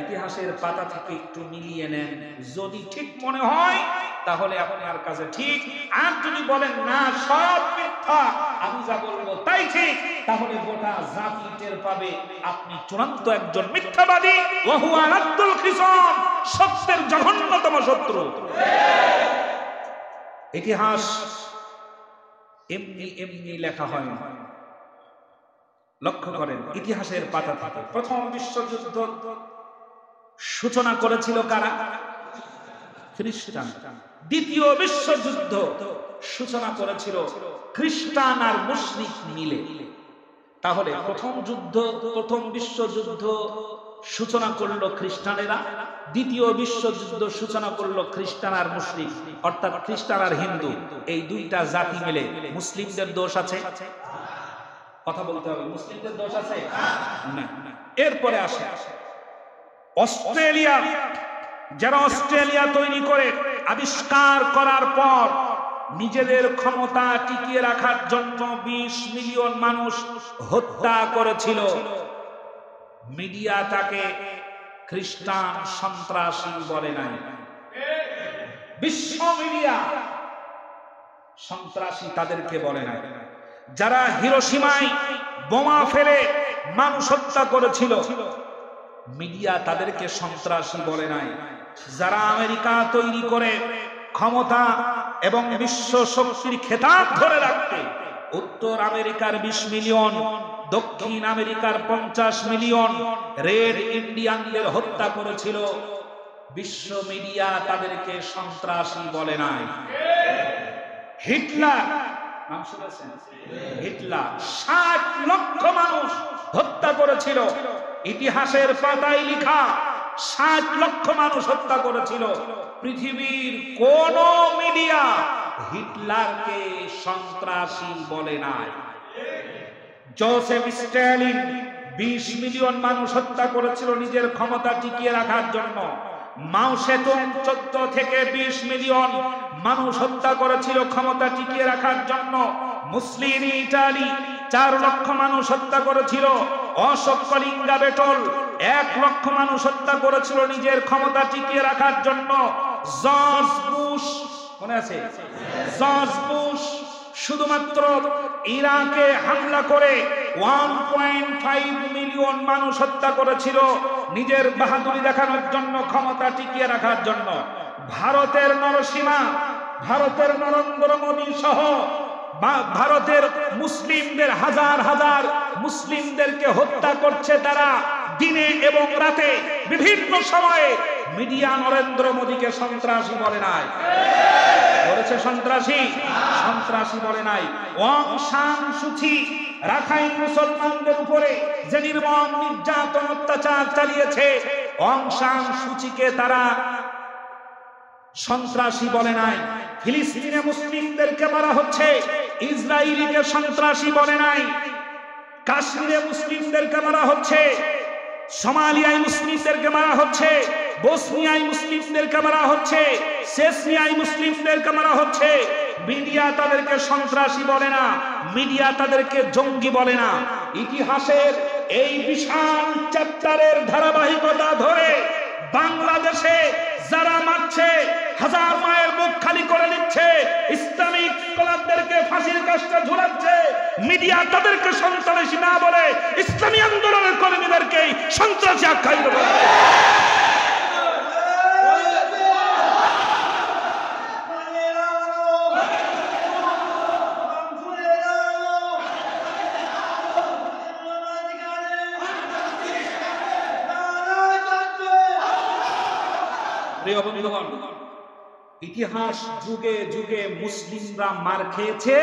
[SPEAKER 1] ইতিহাসের পাতা থেকে একটু মিলিয়ে নেন, যদি ঠিক মনে হয় তাহলে আপনার কাছে ঠিক, আর যদি বলেন না সব মিথ্যা, আমি যা বলবো তাই ঠিক, তাহলে গোটা জাতি টের পাবে আপনি চূড়ান্ত একজন মিথ্যাবাদী। ওয়া হুয়া আলাদ্দুল খিসাম, সত্যের জঘন্যতম শত্রু। ইতিহাস এমনি এমনি লেখা হয় না। লক্ষ্য করেন, ইতিহাসের পাতা থেকে প্রথম বিশ্বযুদ্ধ সূচনা করেছিল কারা? খ্রিস্টান। দ্বিতীয় বিশ্বযুদ্ধ সূচনা করেছিল খ্রিস্টান আর মুসলিম মিলে। তাহলে প্রথম বিশ্বযুদ্ধ সূচনা করলো খ্রিস্টানেরা, দ্বিতীয় বিশ্বযুদ্ধ সূচনা করলো খ্রিস্টান আর মুসলিম, অর্থাৎ খ্রিস্টান আর হিন্দু, এই দুইটা জাতি মিলে। মুসলিমদের দোষ আছে? কথা বলতে হবে, মুসলিমদের দোষ আছে না। এরপরে আসে অস্ট্রেলিয়া। যারা অস্ট্রেলিয়া তৈরি করে আবিষ্কার করার পর নিজেদের ক্ষমতা টিকিয়ে রাখার জন্য 20 মিলিয়ন মানুষ হত্যা করেছিল। মিডিয়া তাকে খ্রিস্টান সন্ত্রাসী বলে নাই, বিশ্ব মিডিয়া সন্ত্রাসী তাদেরকে বলে নাই। যারা হিরোশিমায় বোমা ফেলে মানুষ হত্যা করেছিল, মিডিয়া তাদেরকে সন্ত্রাসী বলে নাই। যারা আমেরিকা তৈরি করে ক্ষমতা এবং বিশ্ব শক্তির খেতাব ধরে রাখতে উত্তর আমেরিকার 20 মিলিয়ন, দক্ষিণ আমেরিকার 50 মিলিয়ন রেড ইন্ডিয়ানদের হত্যা করেছিল, বিশ্ব মিডিয়া তাদেরকে সন্ত্রাসী বলে নাই। হিটলার নাম শুনেছেন? হিটলার 60 লক্ষ মানুষ হত্যা করেছিল, ইতিহাসের পাতায় লেখা 60 লক্ষ মানুষ হত্যা করেছিল। পৃথিবীর কোন মিডিয়া হিটলারকে সন্ত্রাসী বলে নাই। জোসেফ স্ট্যালিন 20 মিলিয়ন মানুষ হত্যা করেছিল নিজের ক্ষমতা টিকিয়ে রাখার জন্য। মাও সেতুং 14 থেকে 20 মিলিয়ন মানুষ হত্যা করেছিল ক্ষমতা টিকিয়ে রাখার জন্য। মুসলিনি ইটালি 4 লক্ষ মানুষ হত্যা করেছিল। অশোক কলিঙ্গা বেটল 1 লক্ষ মানুষ হত্যা করেছিল নিজের ক্ষমতা টিকিয়ে রাখার জন্য। জর্জ বুশ, মনে আছে? জর্জ বুশ শুধুমাত্র ইরাকে হামলা করে 1.5 মিলিয়ন মানুষ হত্যা করেছিল নিজের বাহাদুরি দেখানোর জন্য, ক্ষমতা টিকিয়ে রাখার জন্য। ভারতের নরসিমা, ভারতের নরেন্দ্র মোদী সহ ভারতের মুসলিমদের হাজার হাজার মুসলিমদেরকে হত্যা করছে তারা দিনে এবং রাতে বিভিন্ন সময়ে। মিডিয়া নরেন্দ্র মোদীকে সন্ত্রাসী বলে নাই, বলেছে সন্ত্রাসী, সন্ত্রাসী বলে নাই। অং সান সুচি রাখাইন মুসলমানদের উপরে যে নির্মম নির্যাতন অত্যাচার চালিয়েছে, অং সান সুচিকে তারা সন্ত্রাসী বলে নাই। ফিলিস্তিনে মুসলিমদেরকে মারা হচ্ছে, ইসরায়েলিকে সন্ত্রাসী বলে নাই। কাশ্মীরে মুসলিমদেরকে মারা হচ্ছে, সোমালিয়ায় মুসলিমদেরকে মারা হচ্ছে, বসনিয়ায় মুসলিমদেরকে মারা হচ্ছে, চেচনিয়ায় মুসলিমদেরকে মারা হচ্ছে। মিডিয়া তাদেরকে সন্ত্রাসী বলে না, মিডিয়া তাদেরকে জঙ্গি বলে না। ইতিহাসের এই বিশাল চ্যাপ্টারের ধারাবাহিকতা ধরে বাংলাদেশে যারা মারছে, হাজার মায়ের মুখ খালি করে দিচ্ছে, ইসলামিক স্কলারদেরকে ফাঁসির কাস্টে ঝুলাচ্ছে, মিডিয়া তাদেরকে সন্ত্রাসী না বলে ইসলামী আন্দোলনের কর্মীদেরকেই সন্ত্রাসী আখ্যায়িত করে। প্রিয় বন্ধুগণ, ইতিহাস যুগে যুগে মুসলিমরা মার খেয়েছে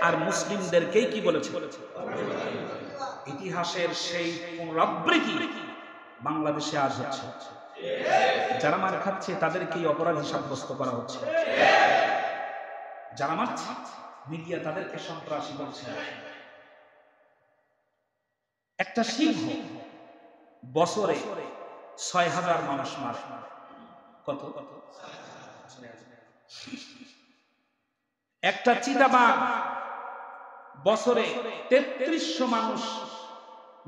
[SPEAKER 1] আর মুসলিমদেরকেই কি বলেছে? ইতিহাসের সেই পুনরাবৃত্তি বাংলাদেশে আজ হচ্ছে। যারা মার খাচ্ছে তাদেরকেই অপরাধী সাব্যস্ত করা হচ্ছে। যারা মারছে মিডিয়া তাদেরকে সন্ত্রাসী বলছে। একটা সিংহ বছরে ৬,০০০ মানুষ মারে। কত? একটা চিতাবাঘ বছরে ৩৩০০ মানুষ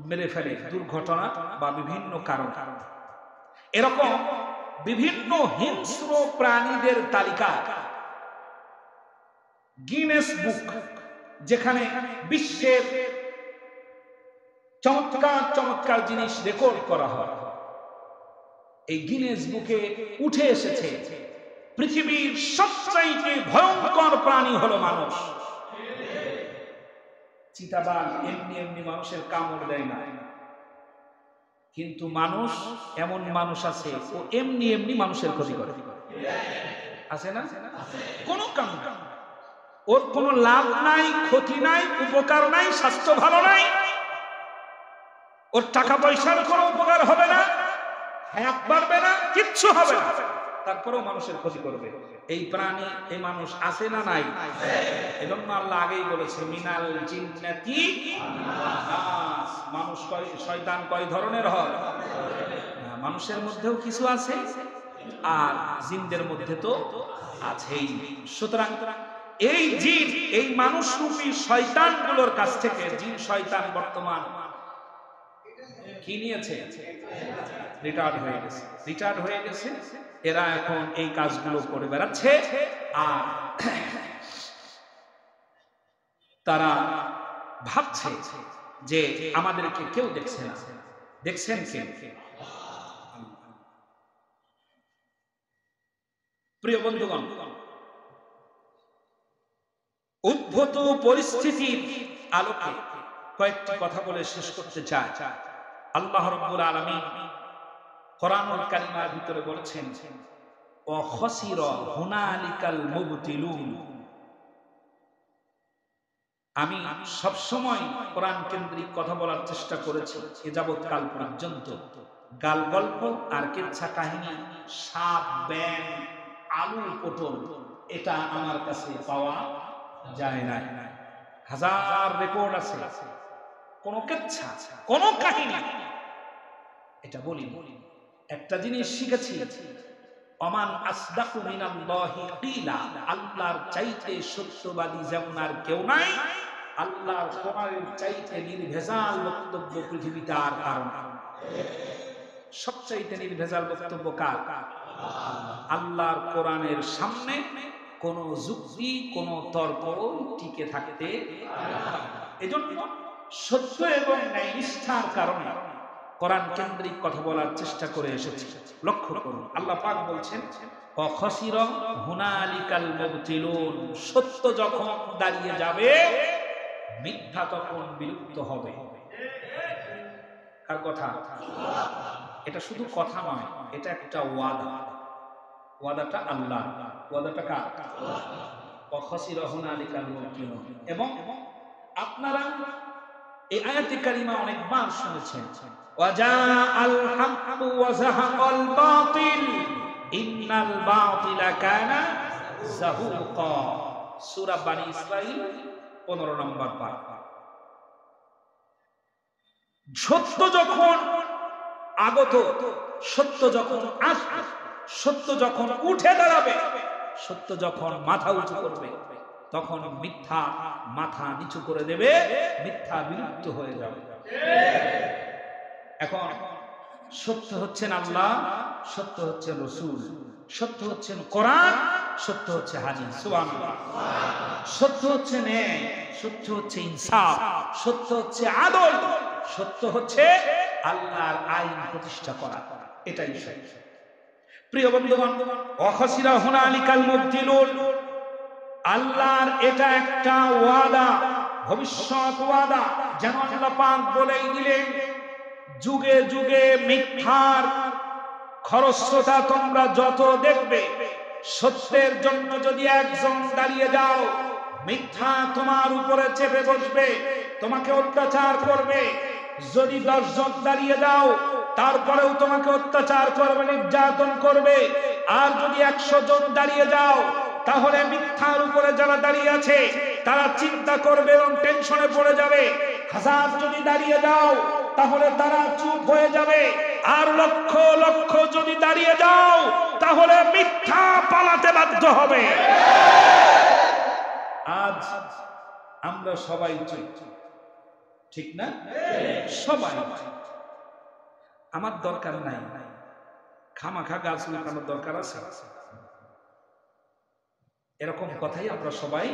[SPEAKER 1] মেরে ফেলে দুর্ঘটনা বা বিভিন্ন কারণ। এরকম বিভিন্ন হিংস্র প্রাণীদের তালিকা গিনেস বুক, যেখানে বিশ্বের চমৎকার চমৎকার জিনিস রেকর্ড করা হয়, এই গিনেস বুকে উঠে এসেছে পৃথিবীর সবচাইতে ভয়ঙ্কর প্রাণী হলো মানুষ। চিতাবাঘ এমনি এমনি মানুষের কামড় দেয় না, কিন্তু মানুষ, এমন মানুষ আছে ও এমনি এমনি মানুষের ক্ষতি করে, আছে না? কোনো কাম না, ওর কোনো লাভ নাই, ক্ষতি নাই, উপকার নাই, স্বাস্থ্য ভালো নাই, ওর টাকা পয়সার কোনো উপকার হবে না, হায়াত বাড়বে না, কিচ্ছু হবে না, তারপরেও মানুষের ক্ষতি করবে। এই প্রাণী, এই মানুষ আছে না নাই? এজন্য আল্লাহ আগেই বলেছে মিনাল জিন্নাতি নাস, মানুষ শয়তান কয় ধরনের হয়? মানুষের মধ্যেও কিছু আছে আর জিনদের মধ্যে তো আছেই। সুতরাং এই জিন, এই মানুষরূপী শয়তানগুলোর কাছ থেকে জিন শয়তান বর্তমান কি নিয়েছে? রিটায়ার্ড হয়ে গেছে। এরা এখন এই কাজগুলো করে বেড়াচ্ছে আর তারা ভাবছে যে আমাদেরকে কেউ দেখছে না। দেখছেন কে? প্রিয় বন্ধুগণ, উদ্ভূত পরিস্থিতির আলোকে কয়েকটি কথা বলে শেষ করতে চাই। আল্লাহ রাব্বুল আলামিন কোরআনুল কারীমের ভিতরে বলেছেন ওয়া খাসিরা হুনালিকাল মুবতিলুন। আমি সব সময় কোরআন কেন্দ্রিক কথা বলার চেষ্টা করেছি এ যাবৎকাল পর্যন্ত। গাল গল্প আর কিচ্ছা কাহিনী, সাপ, ব্যাং, আলু, পটল, এটা আমার কাছে পাওয়া যায় না। হাজার রেকর্ড আছে, কোন কিচ্ছা, কোন কাহিনী এটা বলি। একটা জিনিস শিখেছি, ওমান আসদাকু মিনাল্লাহি কিলা, আল্লাহর চাইতে সত্যবাদী যেমন আর কেউ নাই, আল্লাহর কোরআনের চাইতে নির্ভেজাল বক্তব্য পৃথিবীতে আর কারণ। সবচাইতে নির্ভেজাল বক্তব্য কার? আল্লাহর কোরআনের সামনে কোন যুক্তি, কোন তর্ক টিকে থাকতে। এজন্য সত্য এবং ন্যায়নিষ্ঠার কারণে কোরআন কেন্দ্রিক কথা বলার চেষ্টা করে এসেছি। লক্ষ্য করুন, আল্লাহ পাক বলছেন ওয়া খাসিরা হুনালিকাল মুবতিলুন, সত্য যখন দাঁড়িয়ে যাবে মিথ্যা তখন বিলুপ্ত হবে। কার কথা? এটা শুধু কথা নয়, এটা একটা ওয়াদা। ওয়াদাটা আল্লাহ, ওয়াদাটা কার? ওয়া খাসিরা হুনালিকাল মুবতিলুন। এবং আপনারা এই আয়াতে কারিমা অনেকবার শুনেছেন, ওয়াজাআল হাক্কু ওয়া যাহাকাল বাতিল ইন্নাল বাতিলা কানা যাহুকা। সূরা বনী ইসরাঈল 15 নম্বর পারা। সত্য যখন আগত, সত্য যখন আসবে, সত্য যখন উঠে দাঁড়াবে, সত্য যখন মাথা উঁচু করবে, তখন মিথ্যা মাথা নিচু করে দেবে, মিথ্যা বিলুপ্ত হয়ে যাবে। এখন সত্য হচ্ছেন আল্লাহ, সত্য হচ্ছেন রাসূল, সত্য হচ্ছেন কোরআন, সত্য হচ্ছে হাদিস। সুবহানাল্লাহ। সত্য হচ্ছে ন্যায়, সত্য হচ্ছে ইনসাফ, সত্য হচ্ছে আদল, সত্য হচ্ছে আল্লাহর আইন প্রতিষ্ঠা করা। এটাই সত্য। প্রিয় বন্ধুগণ, ওয়া খাসিরা হুনালিকাল মুবতিলুন, আল্লাহর এটা একটা ওয়াদা, ভবিষ্যৎ ওয়াদা। যেন আল্লাহ পাক বলেই দিলেন যুগে যুগে মিথ্যার খরস্রোতা তোমরা যত দেখবে, সত্যের জন্য যদি একজন দাঁড়িয়ে যাও, মিথ্যা তোমার উপরে চেপে বসবে, তোমাকে অত্যাচার করবে। যদি 10 জন দাঁড়িয়ে যাও, তারপরেও তোমাকে অত্যাচার করবে, নির্যাতন করবে। আর যদি 100 জন দাঁড়িয়ে যাও, তাহলে মিথ্যার উপরে যারা দাঁড়িয়ে আছে তারা চিন্তা করবে এবং টেনশনে পড়ে যাবে। 1000 যদি দাঁড়িয়ে যাও, তাহলে তারা চুপ হয়ে যাবে। আর লক্ষ লক্ষ যদি দাঁড়িয়ে যাও, তাহলে মিথ্যা পালাতে বাধ্য হবে। আজ আমরা সবাই চুপ, ঠিক না? সবাই। আমার দরকার নাই, খামাখা গাছ লাগানোর দরকার আছে, এরকম কথাই আমরা সবাই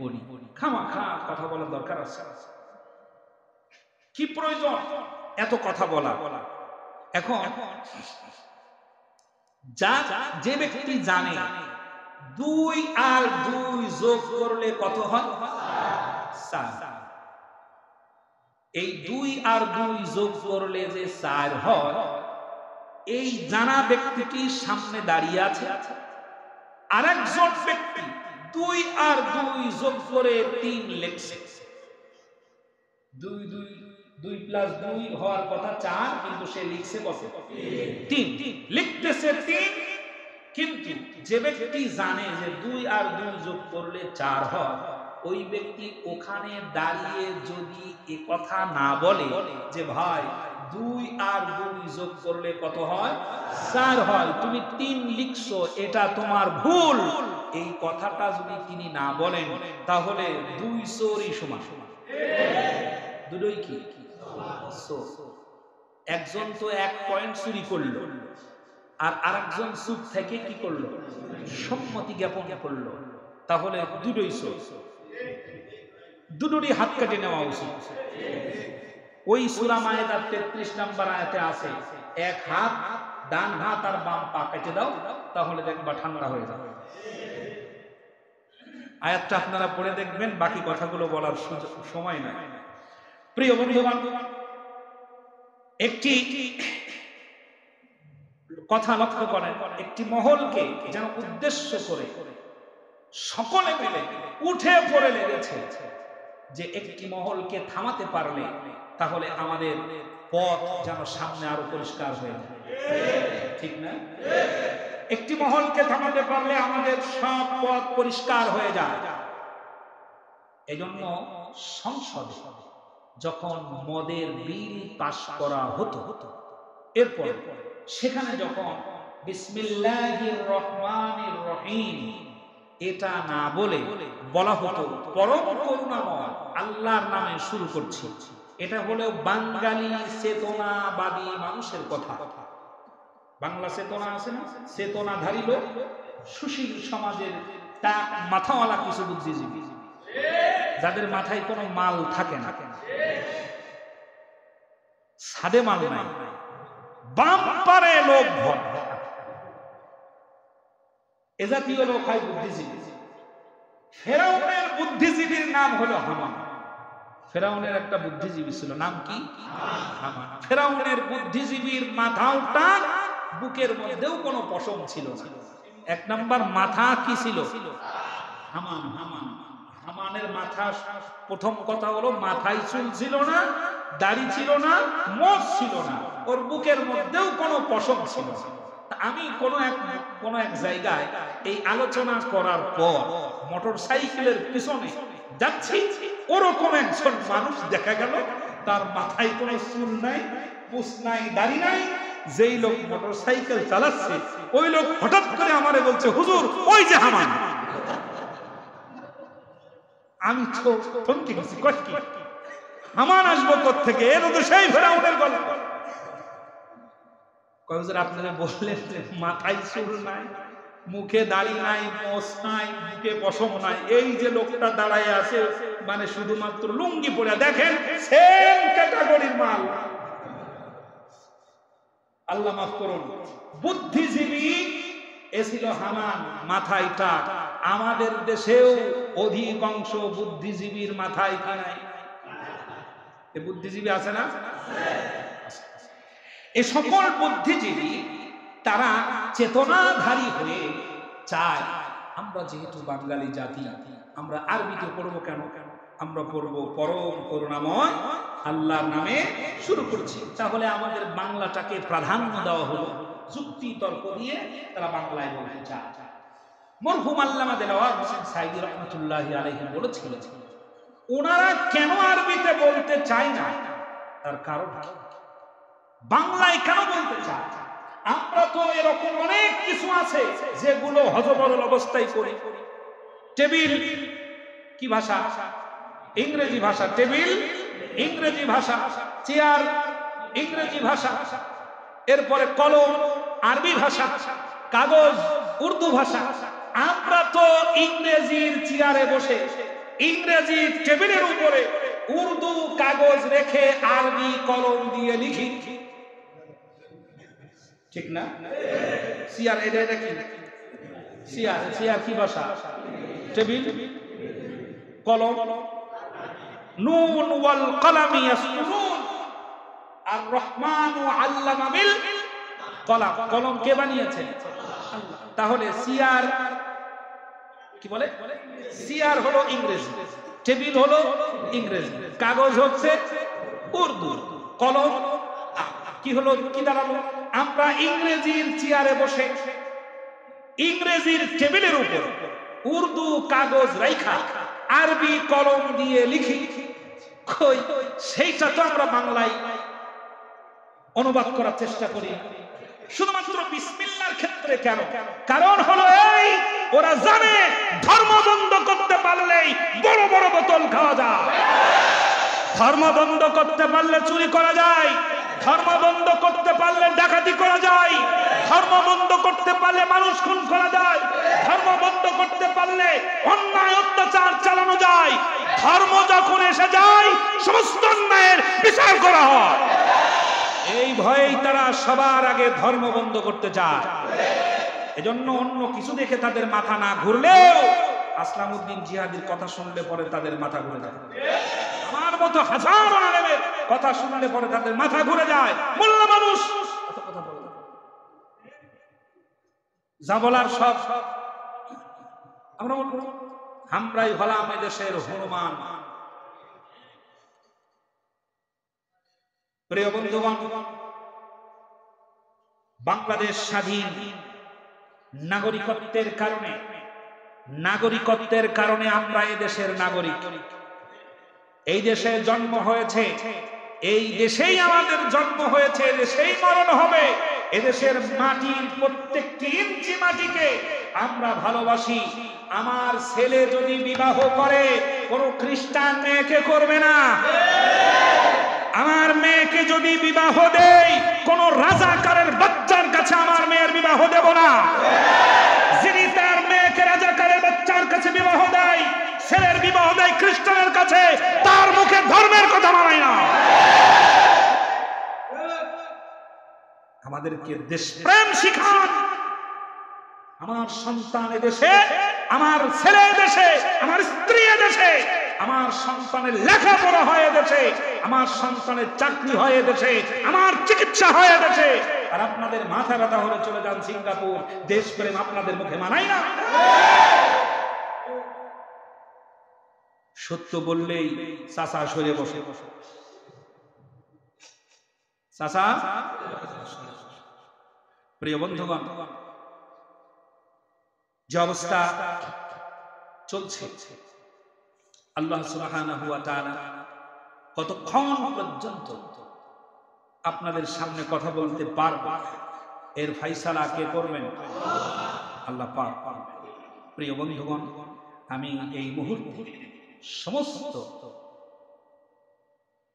[SPEAKER 1] বলি। খামাখা কথা বলার দরকার আছে? কি প্রয়োজন এত কথা বলা? এখন যা যে ব্যক্তি জানে 2 আর 2 যোগ করলে কত হয় 4, এই 2 আর 2 যোগ করলে যে 4 হয়, এই জানা ব্যক্তিটি সামনে দাঁড়িয়ে আছে, আরেকজন ব্যক্তি 2 আর 2 যোগ করে 3 লিখছে। 2 প্লাস 2 হওয়ার কথা 4, কিন্তু সে লিখছে কত 3, লিখতেছে 3। কিন্তু যে ব্যক্তি জানে যে 2 আর 2 যোগ করলে 4 হয়, ওই ব্যক্তি ওখানে দাঁড়িয়ে যদি এ কথা না বলে যে ভাই 2 আর 2 যোগ করলে কত হয় 4 হয়, তুমি 3 লিখছো, এটা তোমার ভুল, এই কথাটা যদি তিনি না বলেন, তাহলে 2 চোরই সমান। দুটোই কি চোর। একজন তো 1 পয়েন্ট চুরি করলো, আর আরেকজন চুপ থেকে কি করলো সম্মতি জ্ঞাপন করলো, তাহলে দুটোই চোর। দুটোরই হাত কেটে নেওয়া উচিত। ওই সূরা মায়েদার 33 নম্বর আয়াতে আছে, এক হাত, ডান হাত আর বাম পা কেটে দাও, তাহলে দেখবা ঠান্ডা হয়ে যাবে। আয়াতটা আপনারা পড়ে দেখবেন, বাকি কথাগুলো বলার সময় নাই। প্রিয় বন্ধুগণ, একটি কথা লক্ষ্য করেন, একটি মহলকে যেন উদ্দেশ্য করে সকলে মিলে উঠে পড়ে লেগেছে যে একটি মহলকে থামাতে পারলে তাহলে আমাদের পথ যেন সামনে আরো পরিষ্কার হয়ে যায়, ঠিক না? একটি মহলকে থামাতে পারলে আমাদের সব পথ পরিষ্কার হয়ে যায়। এজন্য সংসদে যখন মদের বিল পাস করা হতো, এরপর সেখানে যখন বিসমিল্লাহির রহমানির রহিম এটা না বলে বলা হতো পরম করুণাময় আল্লাহর নামে শুরু করছি, এটা হলো বাঙালি চেতনাবাদী মানুষের কথা। বাংলা চেতনা আছে না, চেতনাধারী লোক, সুশীল সমাজের টাক মাথাওয়ালা কিছু বুদ্ধিজীবী, যাদের মাথায় কোনো মাল থাকে না, সাদে মাল নাই, বাম্পারে লোক ভর্তি, এ জাতীয় লোক হয় বুদ্ধিজীবী। ফেরাউনের বুদ্ধিজীবীর নাম হলো হামান। ফেরাউনের একটা বুদ্ধিজীবী ছিল, নাম কি হামান। ফেরাউনের বুদ্ধিজীবীর মাথাও টান, বুকের মধ্যেও কোনো পশম ছিল না। 1 নাম্বার মাথা কি ছিল হামান। হামানের মাথা, প্রথম কথা হলো মাথায় চুল ছিল না, দাড়ি ছিল না, মোচ ছিল না, ওর বুকের মধ্যেও কোনো পশম ছিল না। আমি কোন এক জায়গায় এই আলোচনা করার পর মোটর সাইকেলের পিছনে যাচ্ছি, ওরকম একজন মানুষ দেখা গেল, তার মাথায় কোনো চুল নাই, মুছ নাই, দাড়ি নাই। যেই লোক মোটর সাইকেল চালাচ্ছে, ওই লোক হঠাৎ করে আমারে বলছে, হুজুর ওই যে হামান। আমি থমকে গেছি, হামান আসবো কোত্থেকে? এর তো সেই ফেরাউনের গল্প। আপনারা বললেন যে মাথায় চুল নাই, মুখে দাড়ি নাই, মোছ নাই, মুখে পশম নাই, এই যে লোকটা দাঁড়ায় আছে, মানে শুধুমাত্র লুঙ্গি পরে, দেখেন সেম ক্যাটাগরির মাল। আল্লাহ মাফ করুন, বুদ্ধিজীবী এ ছিল হামান, মাথায় টাক। আমাদের দেশেও অধিকাংশ বুদ্ধিজীবীর মাথায় কি নাই? এ বুদ্ধিজীবী আছে না? এ সকল বুদ্ধিজীবী তারা চেতনাধারী হয়ে চায়, আমরা যেহেতু বাঙালি জাতি, আমরা আরবিতে পড়বো কেন? আমরা পড়বো পরম করুণাময় আল্লাহর নামে শুরু করছি, তাহলে আমাদের বাংলাটাকে প্রাধান্য দেওয়া হলো। যুক্তি তর্ক দিয়ে তারা বাংলায় বলতে চায়। মরহুম আল্লামা দেলাওয়ার হোসেন সাঈদী রাহমাতুল্লাহি আলাইহি বলেছিলেন, ওনারা কেন আরবিতে বলতে চায় না, তার কারণ বাংলায় কেন বলতে চায়? আমরা তো এরকম অনেক কিছু আছে যেগুলো হযবরল অবস্থায় করি। টেবিল কি ভাষা? ইংরেজি ভাষা। টেবিল ইংরেজি ভাষা, চেয়ার ইংরেজি ভাষা, এরপরে কলম আরবি ভাষা, কাগজ উর্দু ভাষা। আমরা তো ইংরেজির চেয়ারে বসে, ইংরেজি টেবিলের উপরে উর্দু কাগজ রেখে আরবি কলম দিয়ে লিখি। ঠিক না? চেয়ার এটা কি? চেয়ার কি ভাষা? টেবিল, কলম। নুন ওয়াল কলামি ইয়াসতুরুন, আর রহমান আল্লামা বিল কলাম। কলম কে বানিয়েছে? আল্লাহ। তাহলে চেয়ার কি বলে? চেয়ার হলো ইংরেজি, টেবিল হলো ইংরেজি, কাগজ হচ্ছে উর্দু, কলম কি হলো, কি দাঁড়ালো? আমরা ইংরেজির চেয়ারে বসে ইংরেজির টেবিলের উপর উর্দু কাগজ রাইখা আরবি কলম দিয়ে লিখি, কই সেইটা তো আমরা বাংলায় অনুবাদ করার চেষ্টা করি শুধুমাত্র বিসমিল্লাহর ক্ষেত্রে। কেন? কারণ হলো এই, ওরা জানে ধর্ম বন্ধ করতে পারলেই বড় বড় বোতল খাওয়া যায়, ধর্ম বন্ধ করতে পারলে চুরি করা যায়, ধর্ম বন্ধ করতে পারলে ডাকাতি করা যায়, ধর্ম বন্ধ করতে পারলে মানুষ খুন করা যায়, ধর্ম বন্ধ করতে পারলে অন্যায় অত্যাচার চালানো যায়। ধর্ম যখন এসে যায় সমস্ত অন্যায়ের বিচার করা হয়। এই ভয়েই তারা সবার আগে ধর্ম বন্ধ করতে চায়। এজন্য অন্য কিছু দেখে তাদের মাথা না ঘুরলেও আসলামউদ্দিন জিহাদির কথা শুনলে পরে তাদের মাথা ঘুরে যায়। আমার মতো হাজারো আলেমের কথা শুনলে পরে তাদের মাথা ঘুরে যায়। মোল্লা মানুষ যা বলার সব আমরাই হলাম এদেশের হনুমান। প্রিয় বন্ধুগণ, বাংলাদেশ স্বাধীন নাগরিকত্বের কারণে আমরা এদেশের নাগরিক। এই দেশে জন্ম হয়েছে, এই দেশেই আমাদের জন্ম হয়েছে, এদেশেই মরণ হবে। এদেশের মাটির প্রত্যেকটি ইঞ্চি মাটিকে আমরা ভালোবাসি। আমার ছেলে যদি বিবাহ করে কোনো খ্রিস্টান মেয়েকে করবে না, আমার মেয়েকে যদি বিবাহ দেয় কোন রাজাকারের বাচ্চার কাছে আমার মেয়ের বিবাহ দেব না। যিনি তার মেয়েকে রাজাকারের বাচ্চার কাছে বিবাহ দেয়, ছেলের বিবাহ দেয় খ্রিস্টানের কাছে, তার মুখে ধর্মের কথা মানায় না। আমাদেরকে দেশপ্রেম শিখান। আমার সন্তান এদেশে, আমার ছেলে দেশে, আমার স্ত্রী দেশে, আমার সন্তানের লেখাপড়া হয় দেশে, আমার সন্তানের চাকরি হয় দেশে, আমার চিকিৎসা হয় দেশে। আর আপনাদের মাথা ব্যথা হলে চলে যান সিঙ্গাপুর। দেশপ্রেম আপনাদের মুখে মানায় না। সত্য বললেই চাচা সরে বসে, চাচা। প্রিয় বন্ধুগণ, যে অবস্থা চলছে, আল্লাহ সুবহানাহু ওয়া তাআলা কতক্ষণ পর্যন্ত আপনাদের সামনে কথা বলতে পারবে, এর ফয়সালা কে করবেন? আল্লাহ পাক। প্রিয় বন্ধুগণ, আমি এই মুহূর্তে সমস্ত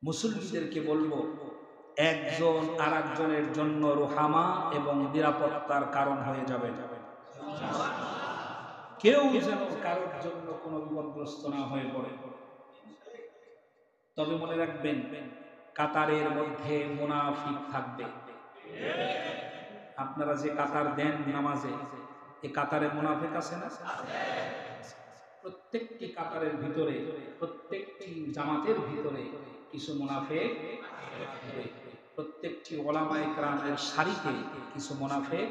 [SPEAKER 1] মুসলিমদেরকে বলবো, একজন আরেকজনের জন্য রুহামা এবং নিরাপত্তার কারণ হয়ে যাবে। কেউ যেন কারোর জন্য কোনো বিপদগ্রস্ত না হয়ে পড়ে। তবে মনে রাখবেন, কাতারের মধ্যে মুনাফিক থাকবে। আপনারা যে কাতার দেন নামাজে, এই কাতারে মুনাফিক আছে না? প্রত্যেকটি কাতারের ভিতরে, প্রত্যেকটি জামাতের ভিতরে কিছু মুনাফিক, প্রত্যেকটি ওলামায়ে কেরামের সারিতে কিছু মুনাফিক।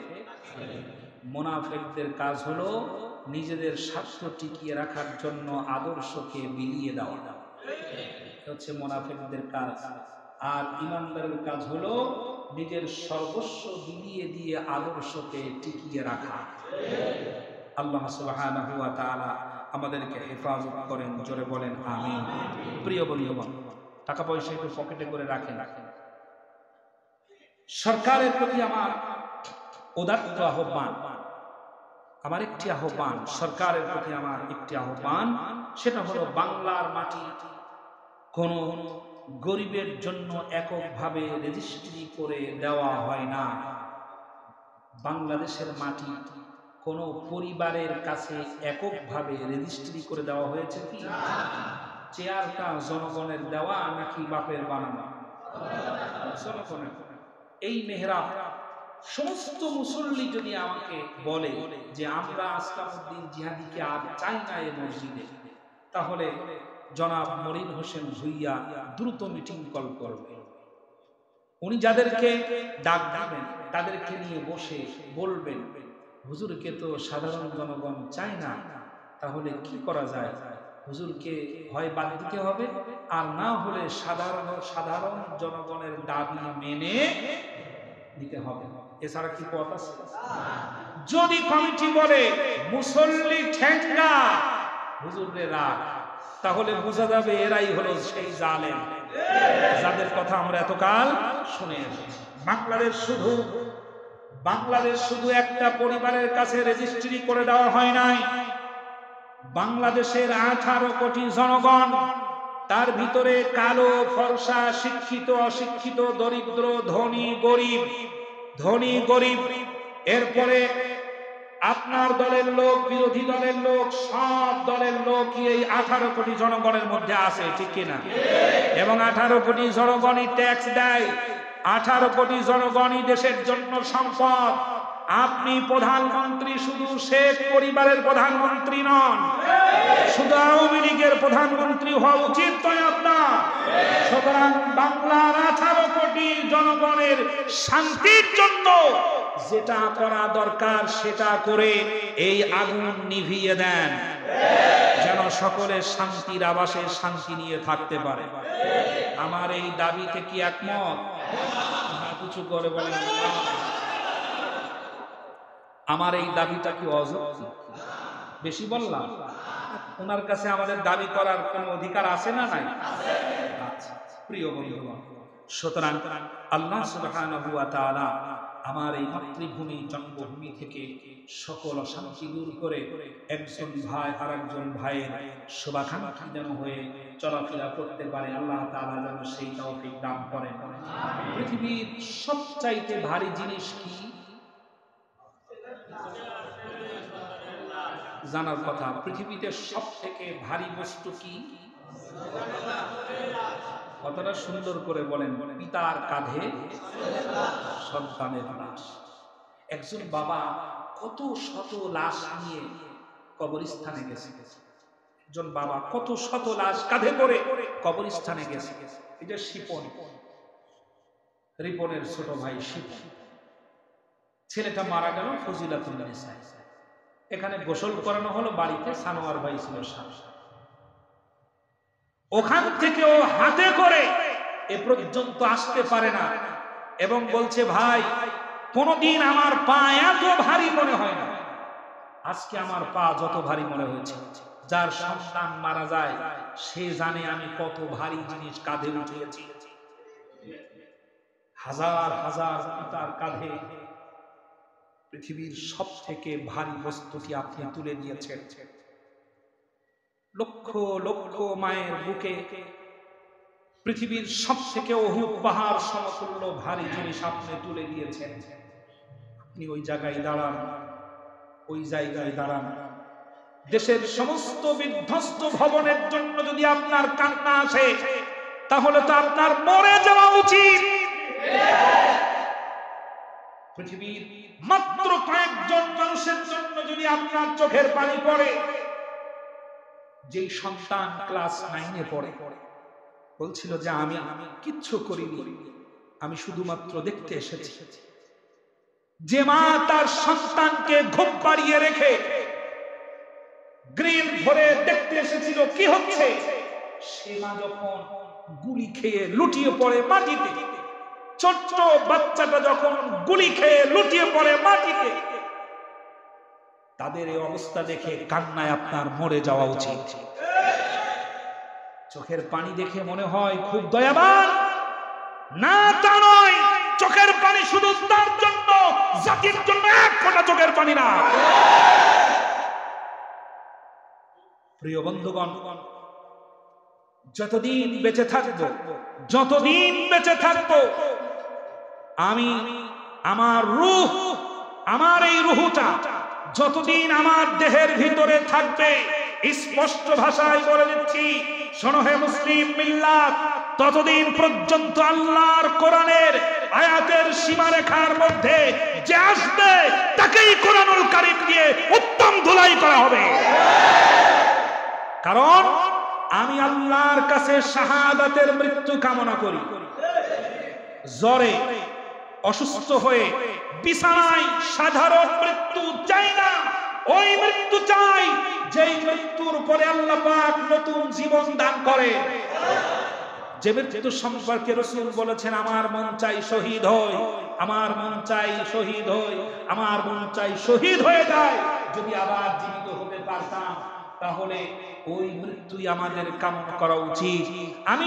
[SPEAKER 1] মুনাফিকদের কাজ হলো নিজেদের স্বার্থ টিকিয়ে রাখার জন্য আদর্শকে বিলিয়ে দেওয়া, হচ্ছে মুনাফিকদের কাজ। আর ঈমানদারের কাজ হলো নিজের সর্বস্ব বিলিয়ে দিয়ে আদর্শকে টিকিয়ে রাখা। আল্লাহ সুবহানাহু ওয়া তাআলা আমাদেরকে হেফাজত করেন, জোরে বলেন আমিন। প্রিয় বন্ধুগণ, টাকা পয়সা একটু পকেটে করে রাখেন। সরকারের প্রতি আমার উদাত্ত আহ্বান, আমার একটি আহ্বান, সরকারের প্রতি আমার একটি আহ্বান, সেটা হলো বাংলার মাটি কোন গরিবের জন্য এককভাবে রেজিস্ট্রি করে দেওয়া হয় না। বাংলাদেশের মাটি কোন পরিবারের কাছে এককভাবে রেজিস্ট্রি করে দেওয়া হয়েছে কি? চেয়ারটা জনগণের দেওয়া নাকি বাপের বানানো? জনগণের। এই মেহরাব সমস্ত মুসল্লি যদি আমাকে বলে যে আমরা আসলামউদ্দিন জিহাদিকে আর চাই না এই মসজিদে, তাহলে জনাব মরিন হোসেন ভুইয়া দ্রুত মিটিং কল করবে। উনি যাদেরকে ডাক দিবেন তাদেরকে নিয়ে বসে বলবেন, হুজুরকে তো সাধারণ জনগণ চায় না, তাহলে কি করা যায়? হুজুরকে হয় বাদ দিতে হবে, আর না হলে সাধারণ জনগণের দাবি মেনে দিতে হবে। এছাড়া কি পথ আছে? যদি কমিটি বলে মুসল্লি ঠেঙ্গা, হুজুরে রাগ, তাহলে বোঝা যাবে এরাই হলো সেই জালেম যাদের কথা আমরা এতকাল শুনে এসেছি। বাংলাদেশ শুধু একটা পরিবারের কাছে রেজিস্ট্রি করে দেওয়া হয় নাই। বাংলাদেশের 18 কোটি জনগণ, তার ভিতরে কালো ফর্সা, শিক্ষিত অশিক্ষিত, দরিদ্র ধনী গরিব, এরপরে আপনার দলের লোক, বিরোধী দলের লোক, সব দলের লোকই এই 18 কোটি জনগণের মধ্যে আছে, ঠিক কিনা? এবং 18 কোটি জনগণই ট্যাক্স দেয়, 18 কোটি জনগণই দেশের জন্য সম্পদ। আপনি প্রধানমন্ত্রী শুধু শেখ পরিবারের প্রধানমন্ত্রী নন, শুধু আওয়ামী লীগের প্রধানমন্ত্রী হওয়া উচিত নয় আপনার। সুতরাং বাংলার 18 কোটি জনগণের শান্তির জন্য যেটা করা দরকার সেটা করে এই আগুন নিভিয়ে দেন, যেন সকলের শান্তির আবাসে শান্তি নিয়ে থাকতে পারে। আমার এই দাবিতে কি একমত? কিছু করে বলেন। আমার এই দাবিটা কি অযৌক্তিক? বেশি বললাম? ওনার কাছে আমাদের দাবি করার কোনো অধিকার আছে না নাই? আচ্ছা প্রিয় বন্ধুগণ, সুতরাং আল্লাহ সুবহানাহু ওয়া তাআলা আমার এই মাতৃভূমি জন্মভূমি থেকে সকল অশান্তি দূর করে একজন ভাই আর একজন ভাইয়ের শুভাকাঙ্ক্ষী যেন হয়ে চলাফেরা করতে পারে, আল্লাহ তাআলা যেন সেই তৌফিক দান করেন। পৃথিবীর সবচাইতে ভারী জিনিস কি জানার কথা? পৃথিবীতে সব থেকে ভারী বস্তু কি? কতটা সুন্দর করে বলেন, পিতার কাঁধে সন্তানের লাশ। একজন বাবা কত শত লাশ নিয়ে কবরস্থানে গেছে, একজন বাবা কত শত লাশ কাঁধে করে কবরস্থানে গেছে। এটা রিপনের ছোট ভাই শিপন, ছেলেটা মারা গেল ফজিলাতুন নিসা। এখানে গোসল করানো হলো বাড়িতে, সানোয়ার ভাই ছিল সাথে। ওখান থেকে ও হাতে করে এ পর্যন্ত আসতে পারে না এবং বলছে, ভাই কোনদিন আমার পা এত ভারী মনে হয় না, আজকে আমার পা যত ভারী মনে হয়েছে। যার সন্তান মারা যায় সে জানে আমি কত ভারী জিনিস কাঁধে উঠিয়েছি। হাজার হাজার পিতার কাঁধে পৃথিবীর সব থেকে ভারী বস্তুটি আপনি তুলে দিয়েছেন। লক্ষ লক্ষ মায়ের বুকে পৃথিবীর সব থেকে অহুব পাহাড় সমতুল্য ভারী জিনিস আপনি তুলে দিয়েছেন। আপনি ওই জায়গায় দাঁড়ান, দেশের সমস্ত বিধ্বস্ত ভবনের জন্য যদি আপনার কান্না আসে, তাহলে তো আপনার মরে যাওয়া উচিত। পৃথিবীর মাত্র কয়েকজন মানুষের জন্য যদি আপনার চোখের পানি পড়ে, যেই সন্তান ক্লাস 9-এ পড়ে, বলছিল যে আমি কিচ্ছু করিনি, আমি শুধুমাত্র দেখতে এসেছি। যে মা তার সন্তানকে ঘুম পাড়িয়ে রেখে গ্রিল ধরে দেখতে এসেছিল কি হচ্ছে, সে মা যখন গুলি খেয়ে লুটিয়ে পড়ে মাটিতে, ছোট্ট বাচ্চাটা যখন গুলি খেয়ে লুটিয়ে পড়ে মাটিতে, তাদের এই অবস্থা দেখে কান্নায় আপনার মরে যাওয়া উচিত। চোখের পানি দেখে মনে হয় খুব দয়াবান, না তা নয়। চোখের পানি শুধু তার জন্য, জাতির জন্য এক ফোঁটা চোখের পানি না। প্রিয় বন্ধুগণ, যতদিন বেঁচে থাকবো আমি আমার এই রূহটা যতদিন আমার দেহের ভিতরে থাকবে, স্পষ্ট ভাষায় বলে দিচ্ছি, শোনো হে মুসলিম মিল্লাত, ততদিন পর্যন্ত আল্লাহর কোরআনের আয়াতের সীমারেখার মধ্যে তারিখ দিয়ে উত্তম ধুলাই করা হবে। কারণ আমি আল্লাহর কাছে শাহাদাতের মৃত্যু কামনা করি। জ্বরে অসুস্থ হয়ে বিছানায় সাধারণ মৃত্যু চাই না, ওই মৃত্যু চাই যেই মৃত্যুর পরে আল্লাহ পাক নতুন জীবন দান করে। যে মৃত্যু সম্পর্কে রাসূল বলেছেন, আমার মন চাই শহীদ হই, আমার মন চাই শহীদ হই, আমার মন চাই শহীদ হয়ে যায়। যদি আবার জীবিত হতে পারতাম তাহলে ওই মৃত্যুই আমাদের কামনা করা উচিত। আমি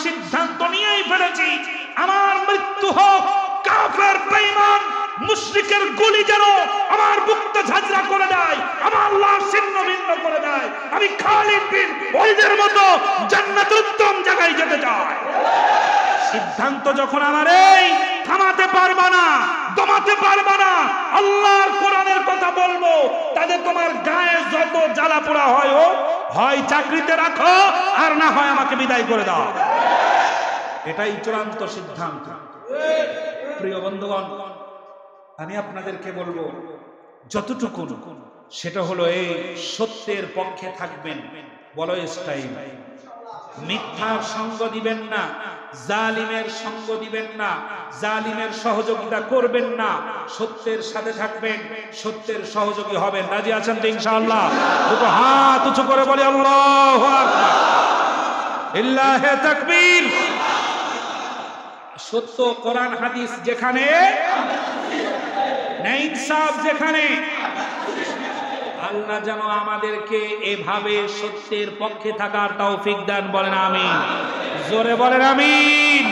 [SPEAKER 1] সিদ্ধান্ত নিয়েই ফেলেছি, আমার মৃত্যু হোক কাফের বেঈমান মুশরিকের গুলি যেন আমার বুকটা ঝাঁঝরা করে দেয়, আমার লাশ ছিন্ন ভিন্ন করে দেয়। আমি খালিদ বিন ওয়ালিদের মতো জান্নাতের উত্তম জায়গায় যেতে চাই। সিদ্ধান্ত যখন আমার এই, থামাতে পারবা না, দমাতে পারবা না। আল্লাহর কোরআনের কথা বলবো, তাদের তোমার গায়ে যত জ্বালা পোড়া হয়, হয় চাকরিতে রাখো আর না হয় আমাকে বিদায় করে দাও। এটাই চূড়ান্ত সিদ্ধান্ত। প্রিয় বন্ধুগণ, আমি আপনাদেরকে বলবো যতটুকু, সেটা হলো এই সত্যের পক্ষে থাকবেন, বলো স্টাইল। মিথ্যার সঙ্গ দিবেন না, জালিমের সঙ্গ দিবেন না, জালিমের সহযোগিতা করবেন না, সত্যের সাথে থাকবেন, সত্যের সহযোগী হবেন। রাজি আছেন তো ইনশাআল্লাহ? দুটো হাত উঁচু করে বলি আল্লাহু আকবার, লিল্লাহি তাকবীর। সত্য কোরআন হাদিস যেখানে, ন্যায় ইনসাফ যেখানে, আল্লাহ যেন আমাদেরকে এভাবে সত্যের পক্ষে থাকার তৌফিক দান। বলেন আমিন, জোরে বলেন আমিন।